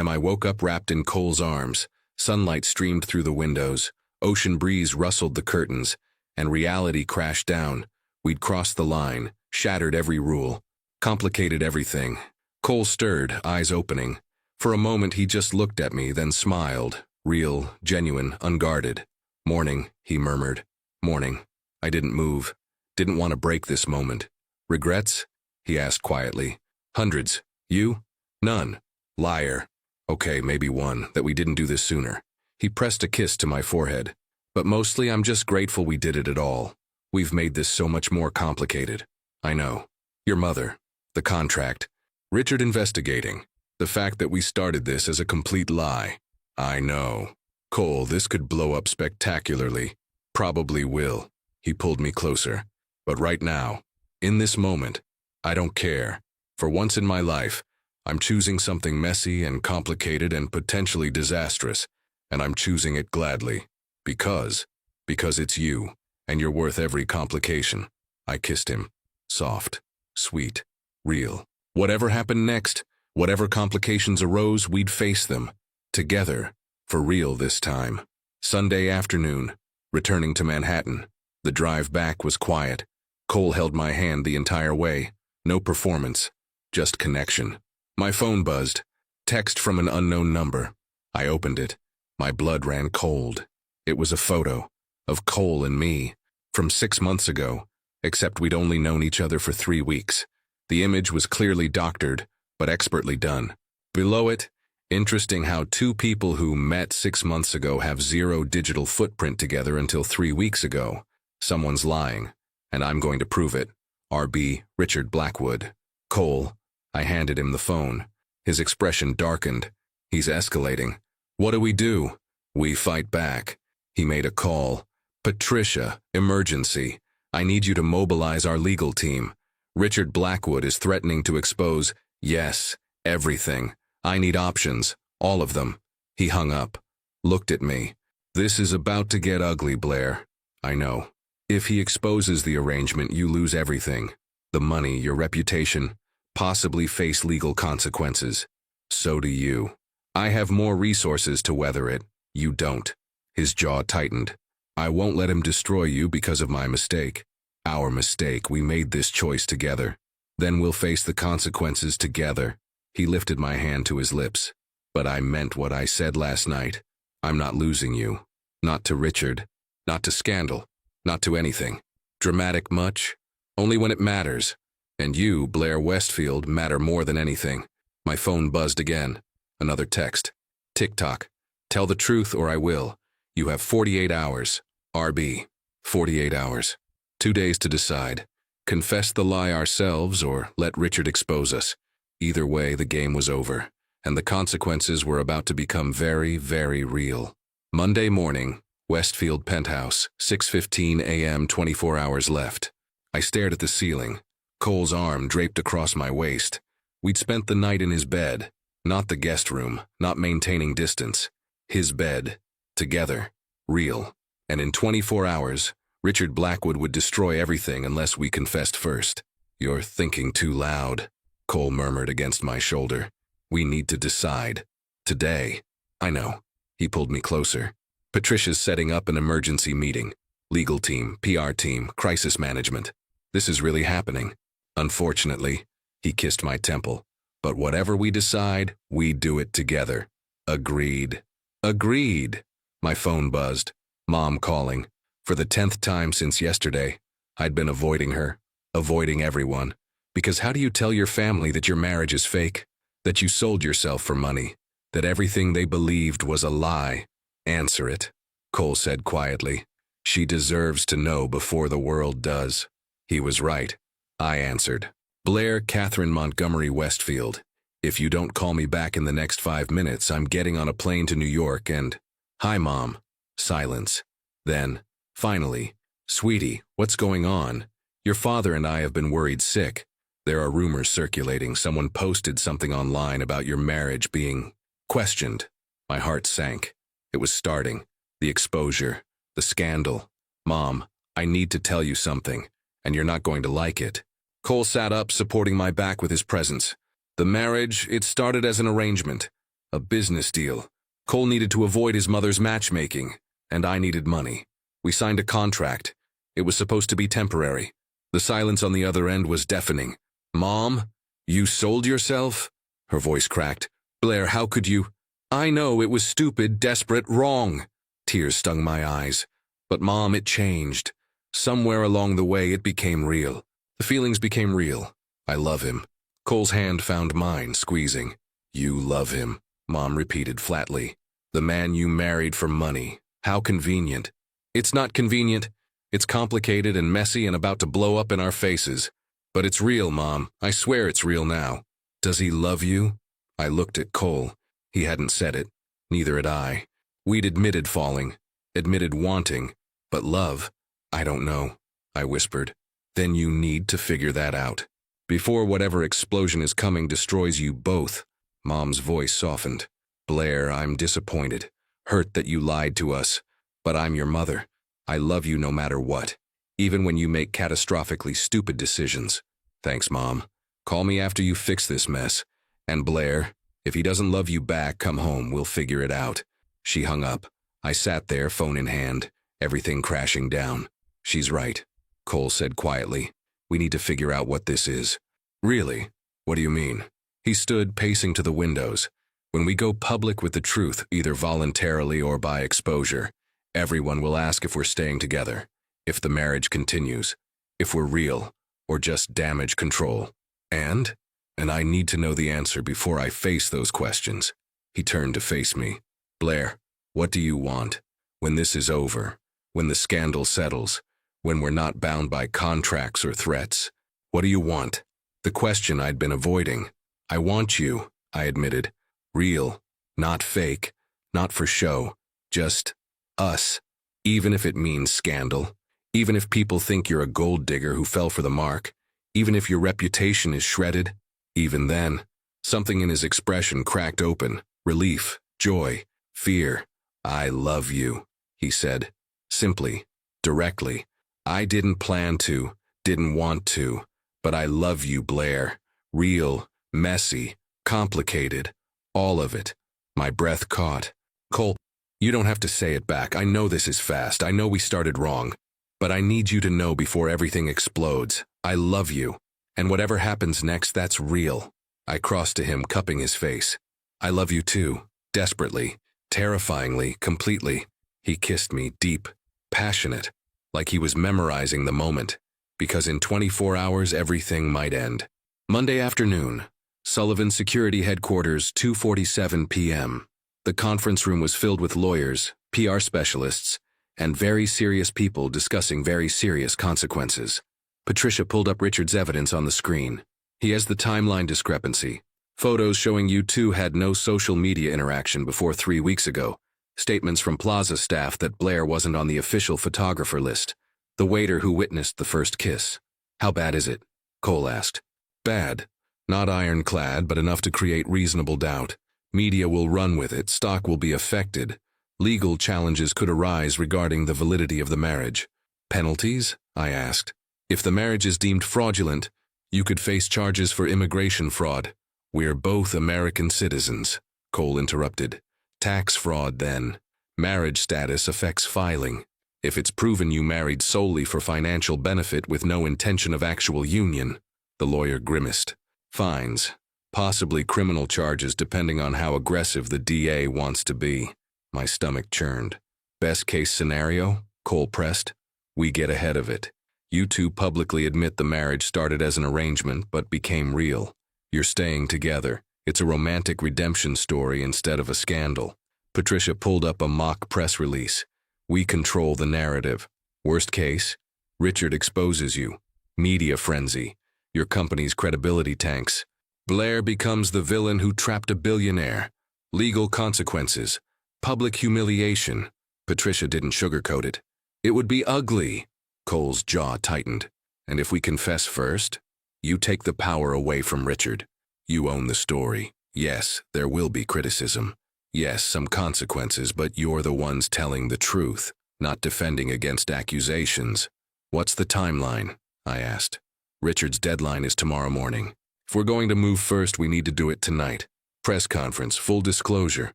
I woke up wrapped in Cole's arms. Sunlight streamed through the windows. Ocean breeze rustled the curtains. And reality crashed down. We'd crossed the line, shattered every rule, complicated everything. Cole stirred, eyes opening. For a moment he just looked at me, then smiled. Real, genuine, unguarded. Morning, he murmured. Morning. I didn't move. Didn't want to break this moment. Regrets? He asked quietly. Hundreds. You? None. Liar. Okay, maybe one, that we didn't do this sooner. He pressed a kiss to my forehead. But mostly I'm just grateful we did it at all. We've made this so much more complicated. I know. Your mother. The contract. Richard investigating. The fact that we started this as a complete lie. I know. Cole, this could blow up spectacularly. Probably will. He pulled me closer. But right now, in this moment, I don't care. For once in my life, I'm choosing something messy and complicated and potentially disastrous, and I'm choosing it gladly. Because it's you, and you're worth every complication. I kissed him. Soft, sweet, real. Whatever happened next, whatever complications arose, we'd face them. Together, for real this time. Sunday afternoon, returning to Manhattan. The drive back was quiet. Cole held my hand the entire way. No performance, just connection. My phone buzzed. Text from an unknown number. I opened it. My blood ran cold. It was a photo of Cole and me from 6 months ago, except we'd only known each other for 3 weeks. The image was clearly doctored, but expertly done. Below it, interesting how 2 people who met 6 months ago have 0 digital footprint together until 3 weeks ago. Someone's lying, and I'm going to prove it. R.B. Richard Blackwood. Cole. I handed him the phone. His expression darkened. He's escalating. What do we do? We fight back. He made a call. Patricia, emergency. I need you to mobilize our legal team. Richard Blackwood is threatening to expose, yes, everything. I need options, all of them. He hung up. Looked at me. This is about to get ugly, Blair. I know. If he exposes the arrangement, you lose everything. The money, your reputation, possibly face legal consequences. So do you. I have more resources to weather it. You don't. His jaw tightened. I won't let him destroy you because of my mistake. Our mistake. We made this choice together. Then we'll face the consequences together. He lifted my hand to his lips. But I meant what I said last night. I'm not losing you. Not to Richard. Not to scandal. Not to anything. Dramatic much? Only when it matters. And you, Blair Westfield, matter more than anything. My phone buzzed again. Another text. TikTok. Tell the truth or I will. You have 48 hours. RB. 48 hours. 2 days to decide. Confess the lie ourselves or let Richard expose us. Either way, the game was over, and the consequences were about to become very, very real. Monday morning, Westfield penthouse, 6:15 a.m., 24 hours left. I stared at the ceiling, Cole's arm draped across my waist. We'd spent the night in his bed, not the guest room, not maintaining distance. His bed, together, real. And in 24 hours, Richard Blackwood would destroy everything unless we confessed first. You're thinking too loud, Cole murmured against my shoulder. We need to decide. Today. I know. He pulled me closer. Patricia's setting up an emergency meeting. Legal team, PR team, crisis management. This is really happening. Unfortunately, he kissed my temple. But whatever we decide, we do it together. Agreed. Agreed. My phone buzzed. Mom calling. For the 10th time since yesterday, I'd been avoiding her, avoiding everyone. Because how do you tell your family that your marriage is fake? That you sold yourself for money? That everything they believed was a lie? Answer it, Cole said quietly. She deserves to know before the world does. He was right. I answered. Blair Catherine Montgomery Westfield. If you don't call me back in the next 5 minutes, I'm getting on a plane to New York and... Hi, Mom. Silence. Then, finally, Sweetie, what's going on? Your father and I have been worried sick. There are rumors circulating. Someone posted something online about your marriage being questioned. My heart sank. It was starting. The exposure. The scandal. Mom, I need to tell you something, and you're not going to like it. Cole sat up, supporting my back with his presence. The marriage, it started as an arrangement. A business deal. Cole needed to avoid his mother's matchmaking, and I needed money. We signed a contract. It was supposed to be temporary. The silence on the other end was deafening. Mom, you sold yourself? Her voice cracked. Blair, how could you? I know it was stupid, desperate, wrong. Tears stung my eyes. But Mom, it changed. Somewhere along the way, it became real. The feelings became real. I love him. Cole's hand found mine, squeezing. You love him, Mom repeated flatly. The man you married for money. How convenient. It's not convenient. It's complicated and messy and about to blow up in our faces. But it's real, Mom. I swear it's real now. Does he love you? I looked at Cole. He hadn't said it. Neither had I. We'd admitted falling, admitted wanting, but love, I don't know, I whispered. Then you need to figure that out. Before whatever explosion is coming destroys you both. Mom's voice softened. Blair, I'm disappointed, hurt that you lied to us, but I'm your mother. I love you no matter what, even when you make catastrophically stupid decisions. Thanks, Mom. Call me after you fix this mess. And Blair, if he doesn't love you back, come home, we'll figure it out. She hung up. I sat there, phone in hand, everything crashing down. She's right, Cole said quietly. We need to figure out what this is. Really? What do you mean? He stood, pacing to the windows. When we go public with the truth, either voluntarily or by exposure, everyone will ask if we're staying together, if the marriage continues, if we're real, or just damage control. And I need to know the answer before I face those questions. He turned to face me. Blair, what do you want? When this is over, when the scandal settles, when we're not bound by contracts or threats, what do you want? The question I'd been avoiding. I want you, I admitted. Real, not fake, not for show, just us. Even if it means scandal, even if people think you're a gold digger who fell for the mark, even if your reputation is shredded, even then, something in his expression cracked open. Relief, joy, fear. I love you, he said. Simply, directly. I didn't plan to, didn't want to, but I love you, Blair. Real, messy, complicated. All of it. My breath caught. Cole, you don't have to say it back. I know this is fast. I know we started wrong. But I need you to know before everything explodes. I love you. And whatever happens next, that's real. I crossed to him, cupping his face. I love you too. Desperately. Terrifyingly, completely. He kissed me deep, passionate, like he was memorizing the moment, because in 24 hours everything might end. Monday afternoon, Sullivan Security Headquarters, 2:47 p.m. The conference room was filled with lawyers, PR specialists, and very serious people discussing very serious consequences. Patricia pulled up Richard's evidence on the screen. He has the timeline discrepancy. Photos showing you two had no social media interaction before 3 weeks ago. Statements from Plaza staff that Blair wasn't on the official photographer list. The waiter who witnessed the first kiss. How bad is it? Cole asked. Bad. Not ironclad, but enough to create reasonable doubt. Media will run with it, stock will be affected. Legal challenges could arise regarding the validity of the marriage. Penalties? I asked. If the marriage is deemed fraudulent, you could face charges for immigration fraud. We're both American citizens, Cole interrupted. Tax fraud, then. Marriage status affects filing. If it's proven you married solely for financial benefit with no intention of actual union, the lawyer grimaced. Fines. Possibly criminal charges depending on how aggressive the DA wants to be. My stomach churned. Best case scenario? Cole pressed. We get ahead of it. You two publicly admit the marriage started as an arrangement but became real. You're staying together. It's a romantic redemption story instead of a scandal. Patricia pulled up a mock press release. We control the narrative. Worst case, Richard exposes you. Media frenzy. Your company's credibility tanks. Blair becomes the villain who trapped a billionaire. Legal consequences. Public humiliation. Patricia didn't sugarcoat it. It would be ugly. Cole's jaw tightened. And if we confess first, you take the power away from Richard. You own the story. Yes, there will be criticism. Yes, some consequences, but you're the ones telling the truth, not defending against accusations. What's the timeline? I asked. Richard's deadline is tomorrow morning. If we're going to move first, we need to do it tonight. Press conference, full disclosure,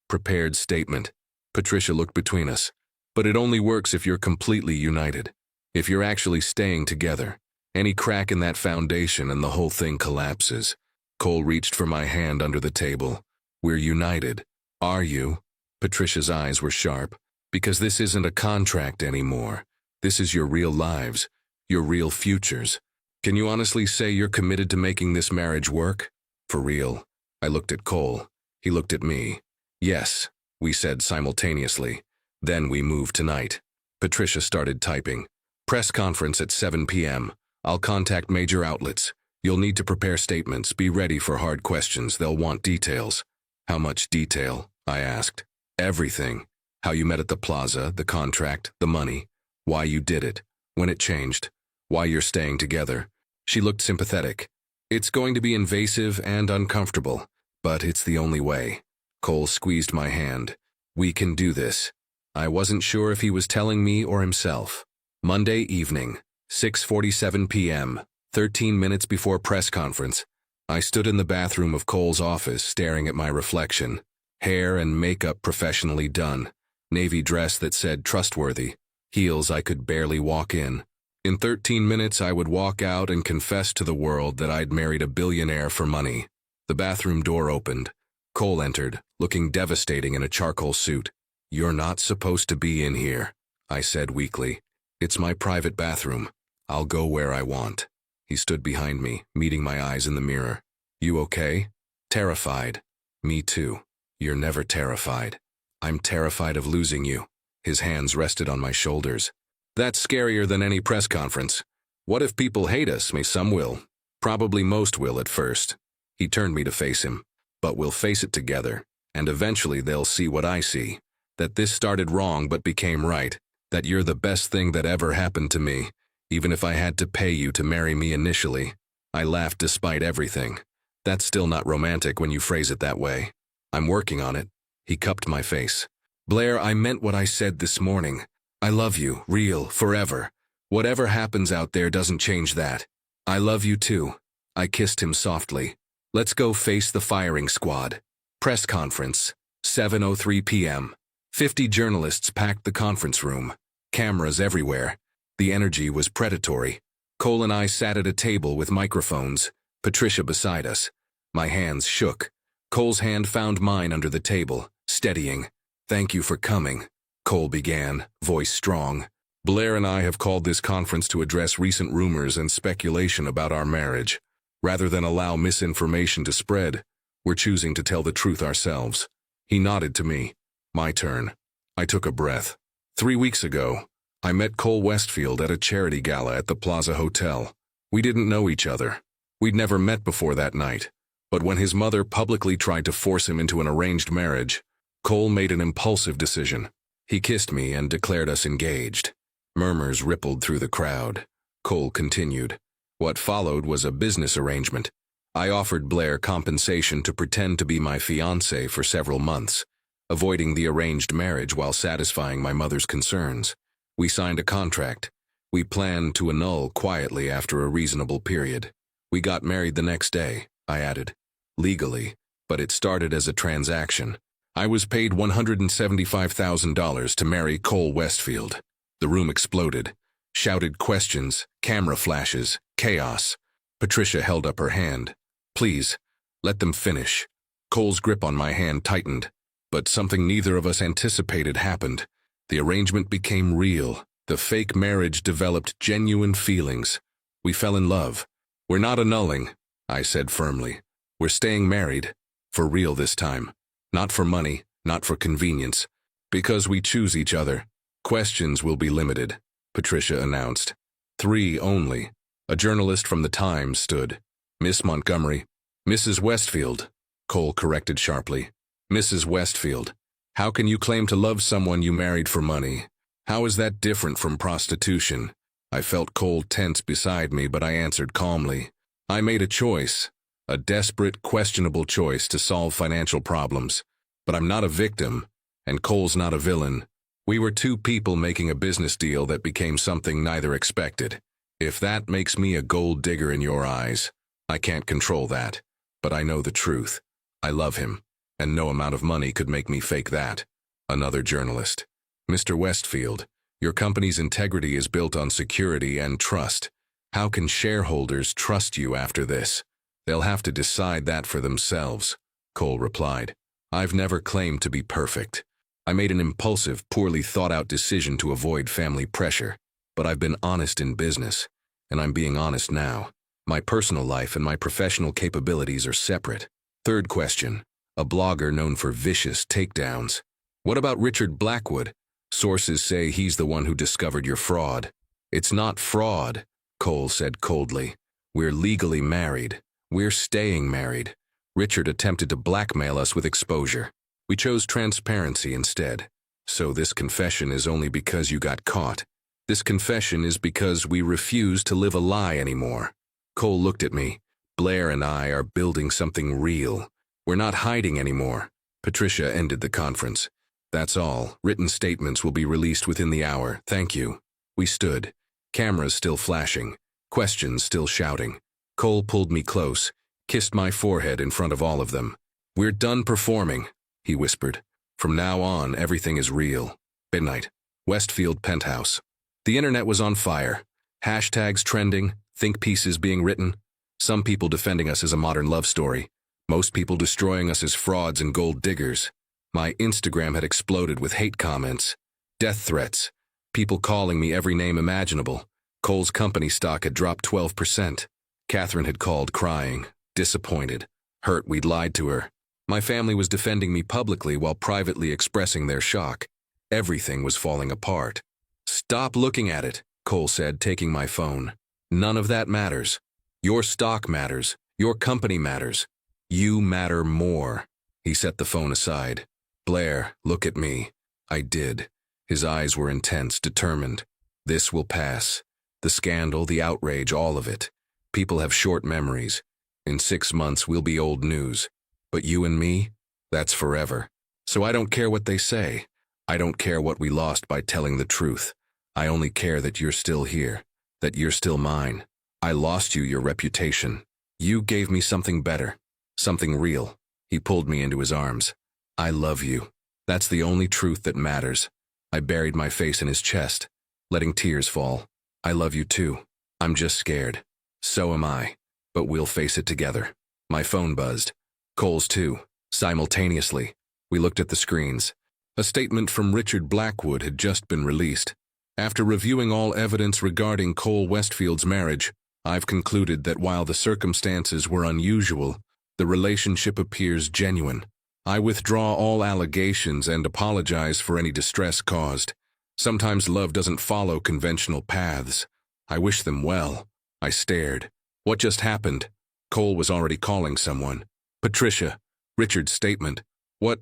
prepared statement. Patricia looked between us. But it only works if you're completely united. If you're actually staying together. Any crack in that foundation and the whole thing collapses. Cole reached for my hand under the table. We're united. Are you? Patricia's eyes were sharp. Because this isn't a contract anymore. This is your real lives. Your real futures. Can you honestly say you're committed to making this marriage work? For real. I looked at Cole. He looked at me. Yes, we said simultaneously. Then we moved tonight. Patricia started typing. Press conference at 7 p.m. I'll contact major outlets. You'll need to prepare statements. Be ready for hard questions. They'll want details. How much detail? I asked. Everything. How you met at the plaza, the contract, the money. Why you did it. When it changed. Why you're staying together. She looked sympathetic. It's going to be invasive and uncomfortable, but it's the only way. Cole squeezed my hand. We can do this. I wasn't sure if he was telling me or himself. Monday evening, 6:47 p.m., 13 minutes before press conference. I stood in the bathroom of Cole's office staring at my reflection. Hair and makeup professionally done. Navy dress that said trustworthy. Heels I could barely walk in. In 13 minutes I would walk out and confess to the world that I'd married a billionaire for money. The bathroom door opened. Cole entered, looking devastating in a charcoal suit. You're not supposed to be in here, I said weakly. It's my private bathroom. I'll go where I want. He stood behind me, meeting my eyes in the mirror. You okay? Terrified. Me too. You're never terrified. I'm terrified of losing you. His hands rested on my shoulders. That's scarier than any press conference. What if people hate us? Some will. Probably most will at first. He turned me to face him. But we'll face it together. And eventually they'll see what I see. That this started wrong but became right. That you're the best thing that ever happened to me, even if I had to pay you to marry me initially. I laughed despite everything. That's still not romantic when you phrase it that way. I'm working on it. He cupped my face. Blair, I meant what I said this morning. I love you, real, forever. Whatever happens out there doesn't change that. I love you too. I kissed him softly. Let's go face the firing squad. Press conference, 7:03 p.m. 50 journalists packed the conference room. Cameras everywhere. The energy was predatory. Cole and I sat at a table with microphones, Patricia beside us. My hands shook. Cole's hand found mine under the table, steadying. Thank you for coming, Cole began, voice strong. Blair and I have called this conference to address recent rumors and speculation about our marriage. Rather than allow misinformation to spread, we're choosing to tell the truth ourselves. He nodded to me. My turn. I took a breath. 3 weeks ago, I met Cole Westfield at a charity gala at the Plaza Hotel. We didn't know each other. We'd never met before that night. But when his mother publicly tried to force him into an arranged marriage, Cole made an impulsive decision. He kissed me and declared us engaged. Murmurs rippled through the crowd. Cole continued. What followed was a business arrangement. I offered Blair compensation to pretend to be my fiancé for several months, avoiding the arranged marriage while satisfying my mother's concerns. We signed a contract. We planned to annul quietly after a reasonable period. We got married the next day, I added. Legally, but it started as a transaction. I was paid $175,000 to marry Cole Westfield. The room exploded. Shouted questions, camera flashes, chaos. Patricia held up her hand. Please, let them finish. Cole's grip on my hand tightened, but something neither of us anticipated happened. The arrangement became real. The fake marriage developed genuine feelings. We fell in love. We're not annulling, I said firmly. We're staying married. For real this time. Not for money, not for convenience. Because we choose each other. Questions will be limited, Patricia announced. 3 only. A journalist from the Times stood. Miss Montgomery. Mrs. Westfield, Cole corrected sharply. Mrs. Westfield. How can you claim to love someone you married for money? How is that different from prostitution? I felt Cole tense beside me, but I answered calmly. I made a choice. A desperate, questionable choice to solve financial problems. But I'm not a victim, and Cole's not a villain. We were 2 people making a business deal that became something neither expected. If that makes me a gold digger in your eyes, I can't control that. But I know the truth. I love him, and no amount of money could make me fake that. Another journalist. Mr. Westfield, your company's integrity is built on security and trust. How can shareholders trust you after this? They'll have to decide that for themselves, Cole replied. I've never claimed to be perfect. I made an impulsive, poorly thought-out decision to avoid family pressure. But I've been honest in business, and I'm being honest now. My personal life and my professional capabilities are separate. Third question. A blogger known for vicious takedowns. What about Richard Blackwood? Sources say he's the one who discovered your fraud. It's not fraud, Cole said coldly. We're legally married. We're staying married. Richard attempted to blackmail us with exposure. We chose transparency instead. So this confession is only because you got caught. This confession is because we refuse to live a lie anymore. Cole looked at me. Blair and I are building something real. We're not hiding anymore. Patricia ended the conference. That's all. Written statements will be released within the hour. Thank you. We stood. Cameras still flashing. Questions still shouting. Cole pulled me close, kissed my forehead in front of all of them. We're done performing, he whispered. From now on, everything is real. Midnight. Westfield penthouse. The internet was on fire. Hashtags trending, think pieces being written. Some people defending us as a modern love story. Most people destroying us as frauds and gold diggers. My Instagram had exploded with hate comments, death threats, people calling me every name imaginable. Cole's company stock had dropped 12%. Catherine had called crying, disappointed, hurt we'd lied to her. My family was defending me publicly while privately expressing their shock. Everything was falling apart. Stop looking at it, Cole said, taking my phone. None of that matters. Your stock matters. Your company matters. You matter more. He set the phone aside. Blair, look at me. I did. His eyes were intense, determined. This will pass. The scandal, the outrage, all of it. People have short memories. In 6 months, we'll be old news. But you and me, that's forever. So I don't care what they say. I don't care what we lost by telling the truth. I only care that you're still here, that you're still mine. I lost you your reputation. You gave me something better, something real. He pulled me into his arms. I love you. That's the only truth that matters. I buried my face in his chest, letting tears fall. I love you too. I'm just scared. So am I. But we'll face it together. My phone buzzed. Cole's too. Simultaneously. We looked at the screens. A statement from Richard Blackwood had just been released. After reviewing all evidence regarding Cole Westfield's marriage, I've concluded that while the circumstances were unusual, the relationship appears genuine. I withdraw all allegations and apologize for any distress caused. Sometimes love doesn't follow conventional paths. I wish them well. I stared. What just happened? Cole was already calling someone. Patricia. Richard's statement. What?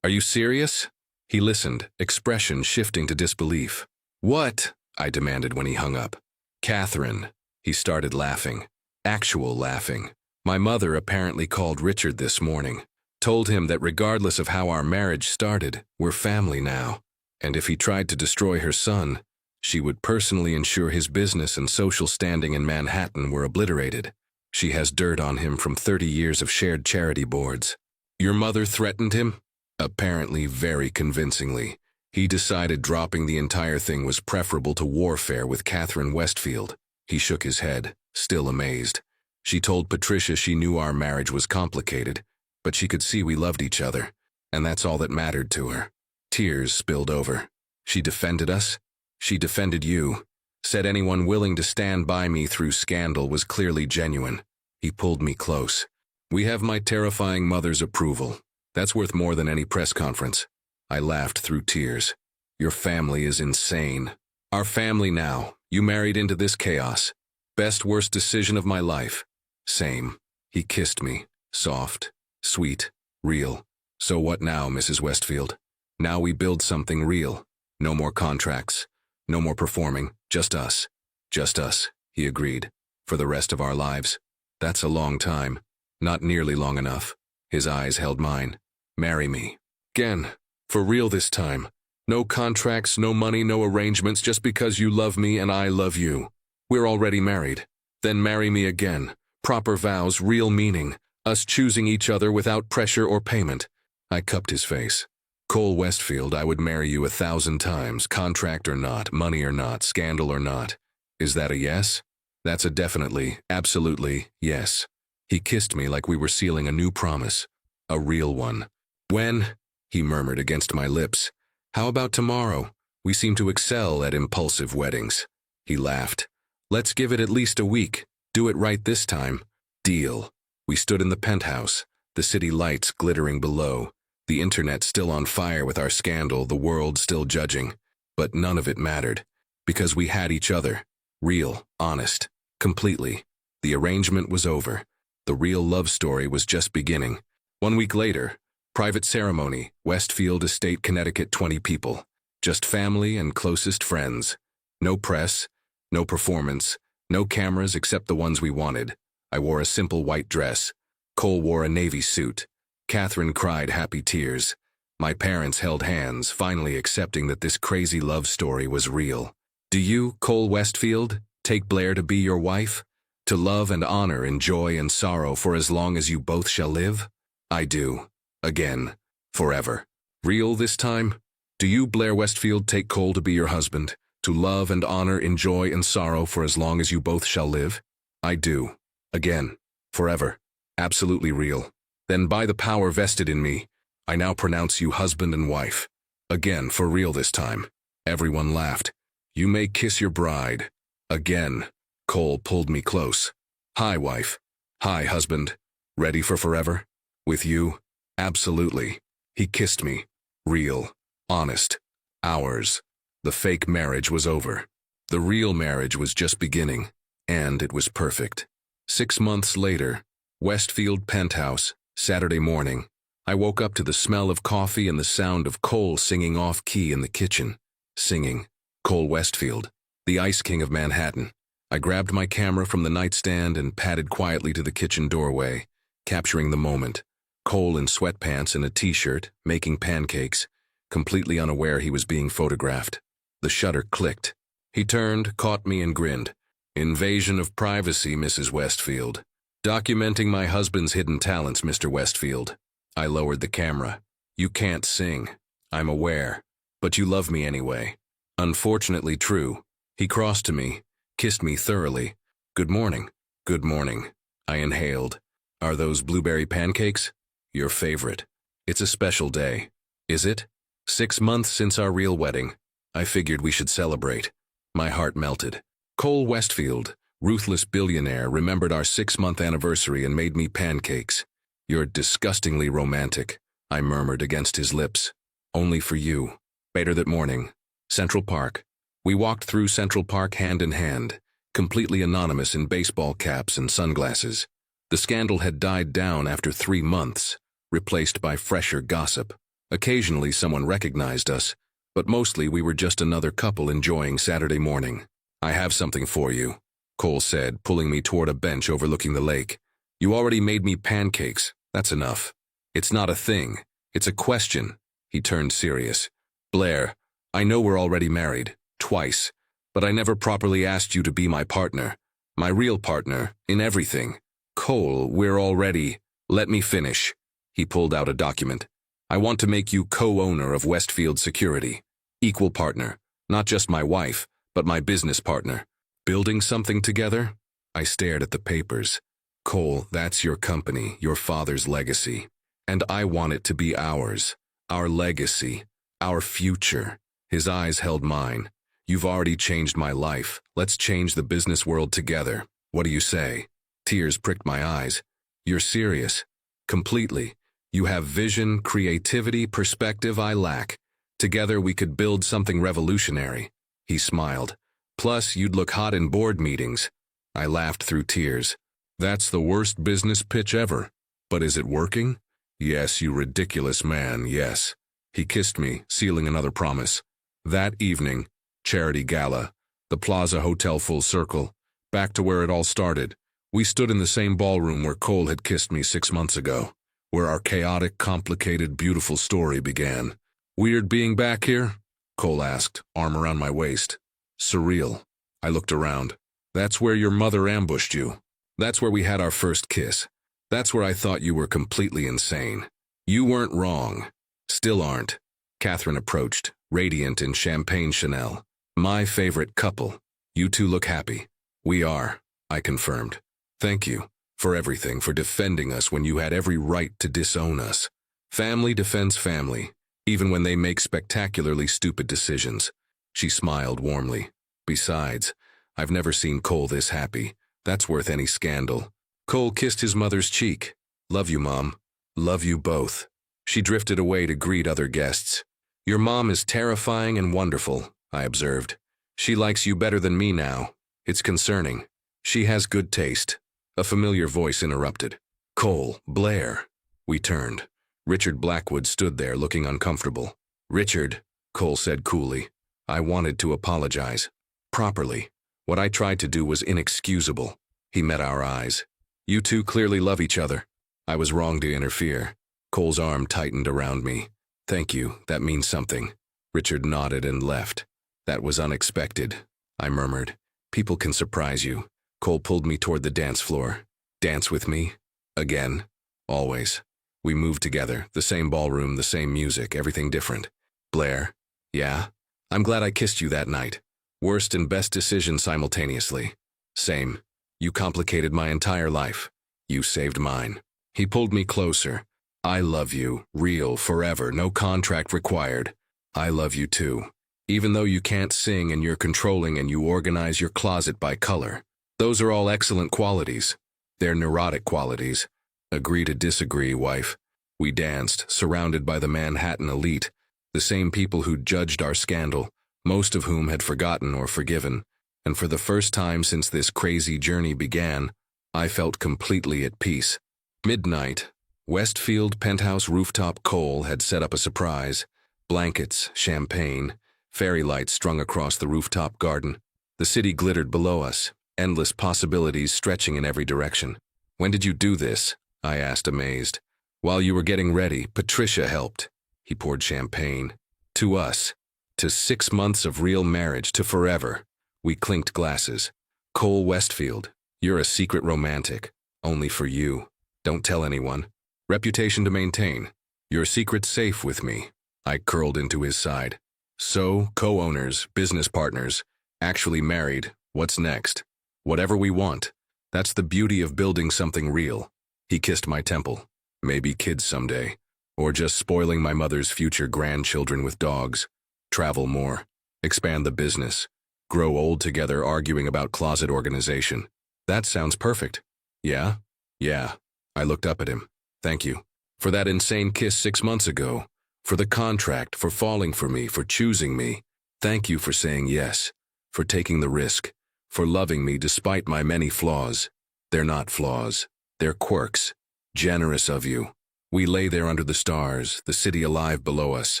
Are you serious? He listened, expression shifting to disbelief. What? I demanded when he hung up. Catherine. He started laughing. Actual laughing. My mother apparently called Richard this morning. Told him that regardless of how our marriage started, we're family now. And if he tried to destroy her son, she would personally ensure his business and social standing in Manhattan were obliterated. She has dirt on him from 30 years of shared charity boards. Your mother threatened him? Apparently very convincingly. He decided dropping the entire thing was preferable to warfare with Catherine Westfield. He shook his head, still amazed. She told Patricia she knew our marriage was complicated, but she could see we loved each other, and that's all that mattered to her. Tears spilled over. She defended us. She defended you. Said anyone willing to stand by me through scandal was clearly genuine. He pulled me close. We have my terrifying mother's approval. That's worth more than any press conference. I laughed through tears. Your family is insane. Our family now. You married into this chaos. Best worst decision of my life. Same. He kissed me. Soft. Sweet. Real. So what now, Mrs. Westfield? Now we build something real. No more contracts. No more performing. Just us. Just us, he agreed. For the rest of our lives. That's a long time. Not nearly long enough. His eyes held mine. Marry me. Again. For real this time. No contracts, no money, no arrangements, just because you love me and I love you. We're already married. Then marry me again. Proper vows, real meaning. Us choosing each other without pressure or payment. I cupped his face. Cole Westfield, I would marry you 1,000 times, contract or not, money or not, scandal or not. Is that a yes? That's a definitely, absolutely, yes. He kissed me like we were sealing a new promise. A real one. When? He murmured against my lips. How about tomorrow? We seem to excel at impulsive weddings. He laughed. Let's give it at least a week. Do it right this time. Deal. We stood in the penthouse, the city lights glittering below, the internet still on fire with our scandal, the world still judging. But none of it mattered, because we had each other. Real, honest, completely. The arrangement was over. The real love story was just beginning. 1 week later, private ceremony, Westfield Estate, Connecticut, 20 people. Just family and closest friends. No press, no performance, no cameras except the ones we wanted. I wore a simple white dress. Cole wore a navy suit. Catherine cried happy tears. My parents held hands, finally accepting that this crazy love story was real. Do you, Cole Westfield, take Blair to be your wife? To love and honor in joy and sorrow for as long as you both shall live? I do. Again. Forever. Real this time? Do you, Blair Westfield, take Cole to be your husband? To love and honor in joy and sorrow for as long as you both shall live? I do. Again. Forever. Absolutely real. Then by the power vested in me, I now pronounce you husband and wife. Again, for real this time. Everyone laughed. You may kiss your bride. Again. Cole pulled me close. Hi, wife. Hi, husband. Ready for forever? With you? Absolutely. He kissed me. Real. Honest. Ours. The fake marriage was over. The real marriage was just beginning, and it was perfect. 6 months later, Westfield penthouse, Saturday morning. I woke up to the smell of coffee and the sound of Cole singing off-key in the kitchen. Singing. Cole Westfield, the Ice King of Manhattan. I grabbed my camera from the nightstand and padded quietly to the kitchen doorway, capturing the moment. Cole in sweatpants and a t-shirt, making pancakes, completely unaware he was being photographed. The shutter clicked. He turned, caught me, and grinned. Invasion of privacy, Mrs. Westfield. Documenting my husband's hidden talents, Mr. Westfield. I lowered the camera. You can't sing. I'm aware. But you love me anyway. Unfortunately true. He crossed to me, kissed me thoroughly. Good morning. Good morning. I inhaled. Are those blueberry pancakes? Your favorite. It's a special day. Is it? 6 months since our real wedding. I figured we should celebrate. My heart melted. Cole Westfield, ruthless billionaire, remembered our 6-month anniversary and made me pancakes. You're disgustingly romantic, I murmured against his lips. Only for you. Later that morning, Central Park. We walked through Central Park hand in hand, completely anonymous in baseball caps and sunglasses. The scandal had died down after 3 months, replaced by fresher gossip. Occasionally someone recognized us, but mostly we were just another couple enjoying Saturday morning. I have something for you, Cole said, pulling me toward a bench overlooking the lake. You already made me pancakes. That's enough. It's not a thing. It's a question. He turned serious. Blair, I know we're already married, twice, but I never properly asked you to be my partner. My real partner, in everything. Cole, we're already... Let me finish. He pulled out a document. I want to make you co-owner of Westfield Security. Equal partner. Not just my wife, but my business partner. Building something together? I stared at the papers. Cole, that's your company, your father's legacy. And I want it to be ours. Our legacy. Our future. His eyes held mine. You've already changed my life. Let's change the business world together. What do you say? Tears pricked my eyes. You're serious. Completely. You have vision, creativity, perspective I lack. Together we could build something revolutionary. He smiled. Plus, you'd look hot in board meetings. I laughed through tears. That's the worst business pitch ever. But is it working? Yes, you ridiculous man, yes. He kissed me, sealing another promise. That evening, charity gala, the Plaza Hotel full circle, back to where it all started. We stood in the same ballroom where Cole had kissed me 6 months ago, where our chaotic, complicated, beautiful story began. Weird being back here? Cole asked, arm around my waist. Surreal. I looked around. That's where your mother ambushed you. That's where we had our first kiss. That's where I thought you were completely insane. You weren't wrong. Still aren't. Catherine approached, radiant in champagne Chanel. My favorite couple. You two look happy. We are, I confirmed. Thank you for everything, for defending us when you had every right to disown us. Family defends family, even when they make spectacularly stupid decisions. She smiled warmly. Besides, I've never seen Cole this happy. That's worth any scandal. Cole kissed his mother's cheek. Love you, Mom. Love you both. She drifted away to greet other guests. Your mom is terrifying and wonderful, I observed. She likes you better than me now. It's concerning. She has good taste. A familiar voice interrupted. Cole, Blair. We turned. Richard Blackwood stood there looking uncomfortable. Richard, Cole said coolly. I wanted to apologize. Properly. What I tried to do was inexcusable. He met our eyes. You two clearly love each other. I was wrong to interfere. Cole's arm tightened around me. Thank you, that means something. Richard nodded and left. That was unexpected, I murmured. People can surprise you. Cole pulled me toward the dance floor. Dance with me? Again. Always. We moved together, the same ballroom, the same music, everything different. Blair? Yeah? I'm glad I kissed you that night. Worst and best decision simultaneously. Same. You complicated my entire life. You saved mine. He pulled me closer. I love you, real, forever, no contract required. I love you too. Even though you can't sing and you're controlling and you organize your closet by color. Those are all excellent qualities. They're neurotic qualities. Agree to disagree, wife. We danced, surrounded by the Manhattan elite, the same people who judged our scandal, most of whom had forgotten or forgiven. And for the first time since this crazy journey began, I felt completely at peace. Midnight. Westfield penthouse rooftop. Cole had set up a surprise. Blankets, champagne, fairy lights strung across the rooftop garden. The city glittered below us, endless possibilities stretching in every direction. When did you do this? I asked, amazed. While you were getting ready, Patricia helped. He poured champagne. To us. To 6 months of real marriage, to forever. We clinked glasses. Cole Westfield, you're a secret romantic. Only for you. Don't tell anyone. Reputation to maintain. Your secret's safe with me. I curled into his side. So, co-owners, business partners, actually married, what's next? Whatever we want. That's the beauty of building something real. He kissed my temple. Maybe kids someday. Or just spoiling my mother's future grandchildren with dogs. Travel more. Expand the business. Grow old together arguing about closet organization. That sounds perfect. Yeah? Yeah. I looked up at him. Thank you. For that insane kiss 6 months ago. For the contract, for falling for me, for choosing me. Thank you for saying yes. For taking the risk. For loving me despite my many flaws. They're not flaws. They're quirks. Generous of you. We lay there under the stars, the city alive below us,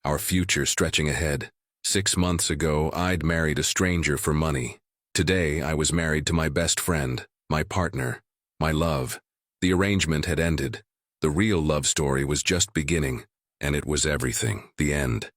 our future stretching ahead. 6 months ago, I'd married a stranger for money. Today, I was married to my best friend, my partner, my love. The arrangement had ended. The real love story was just beginning, and it was everything, the end.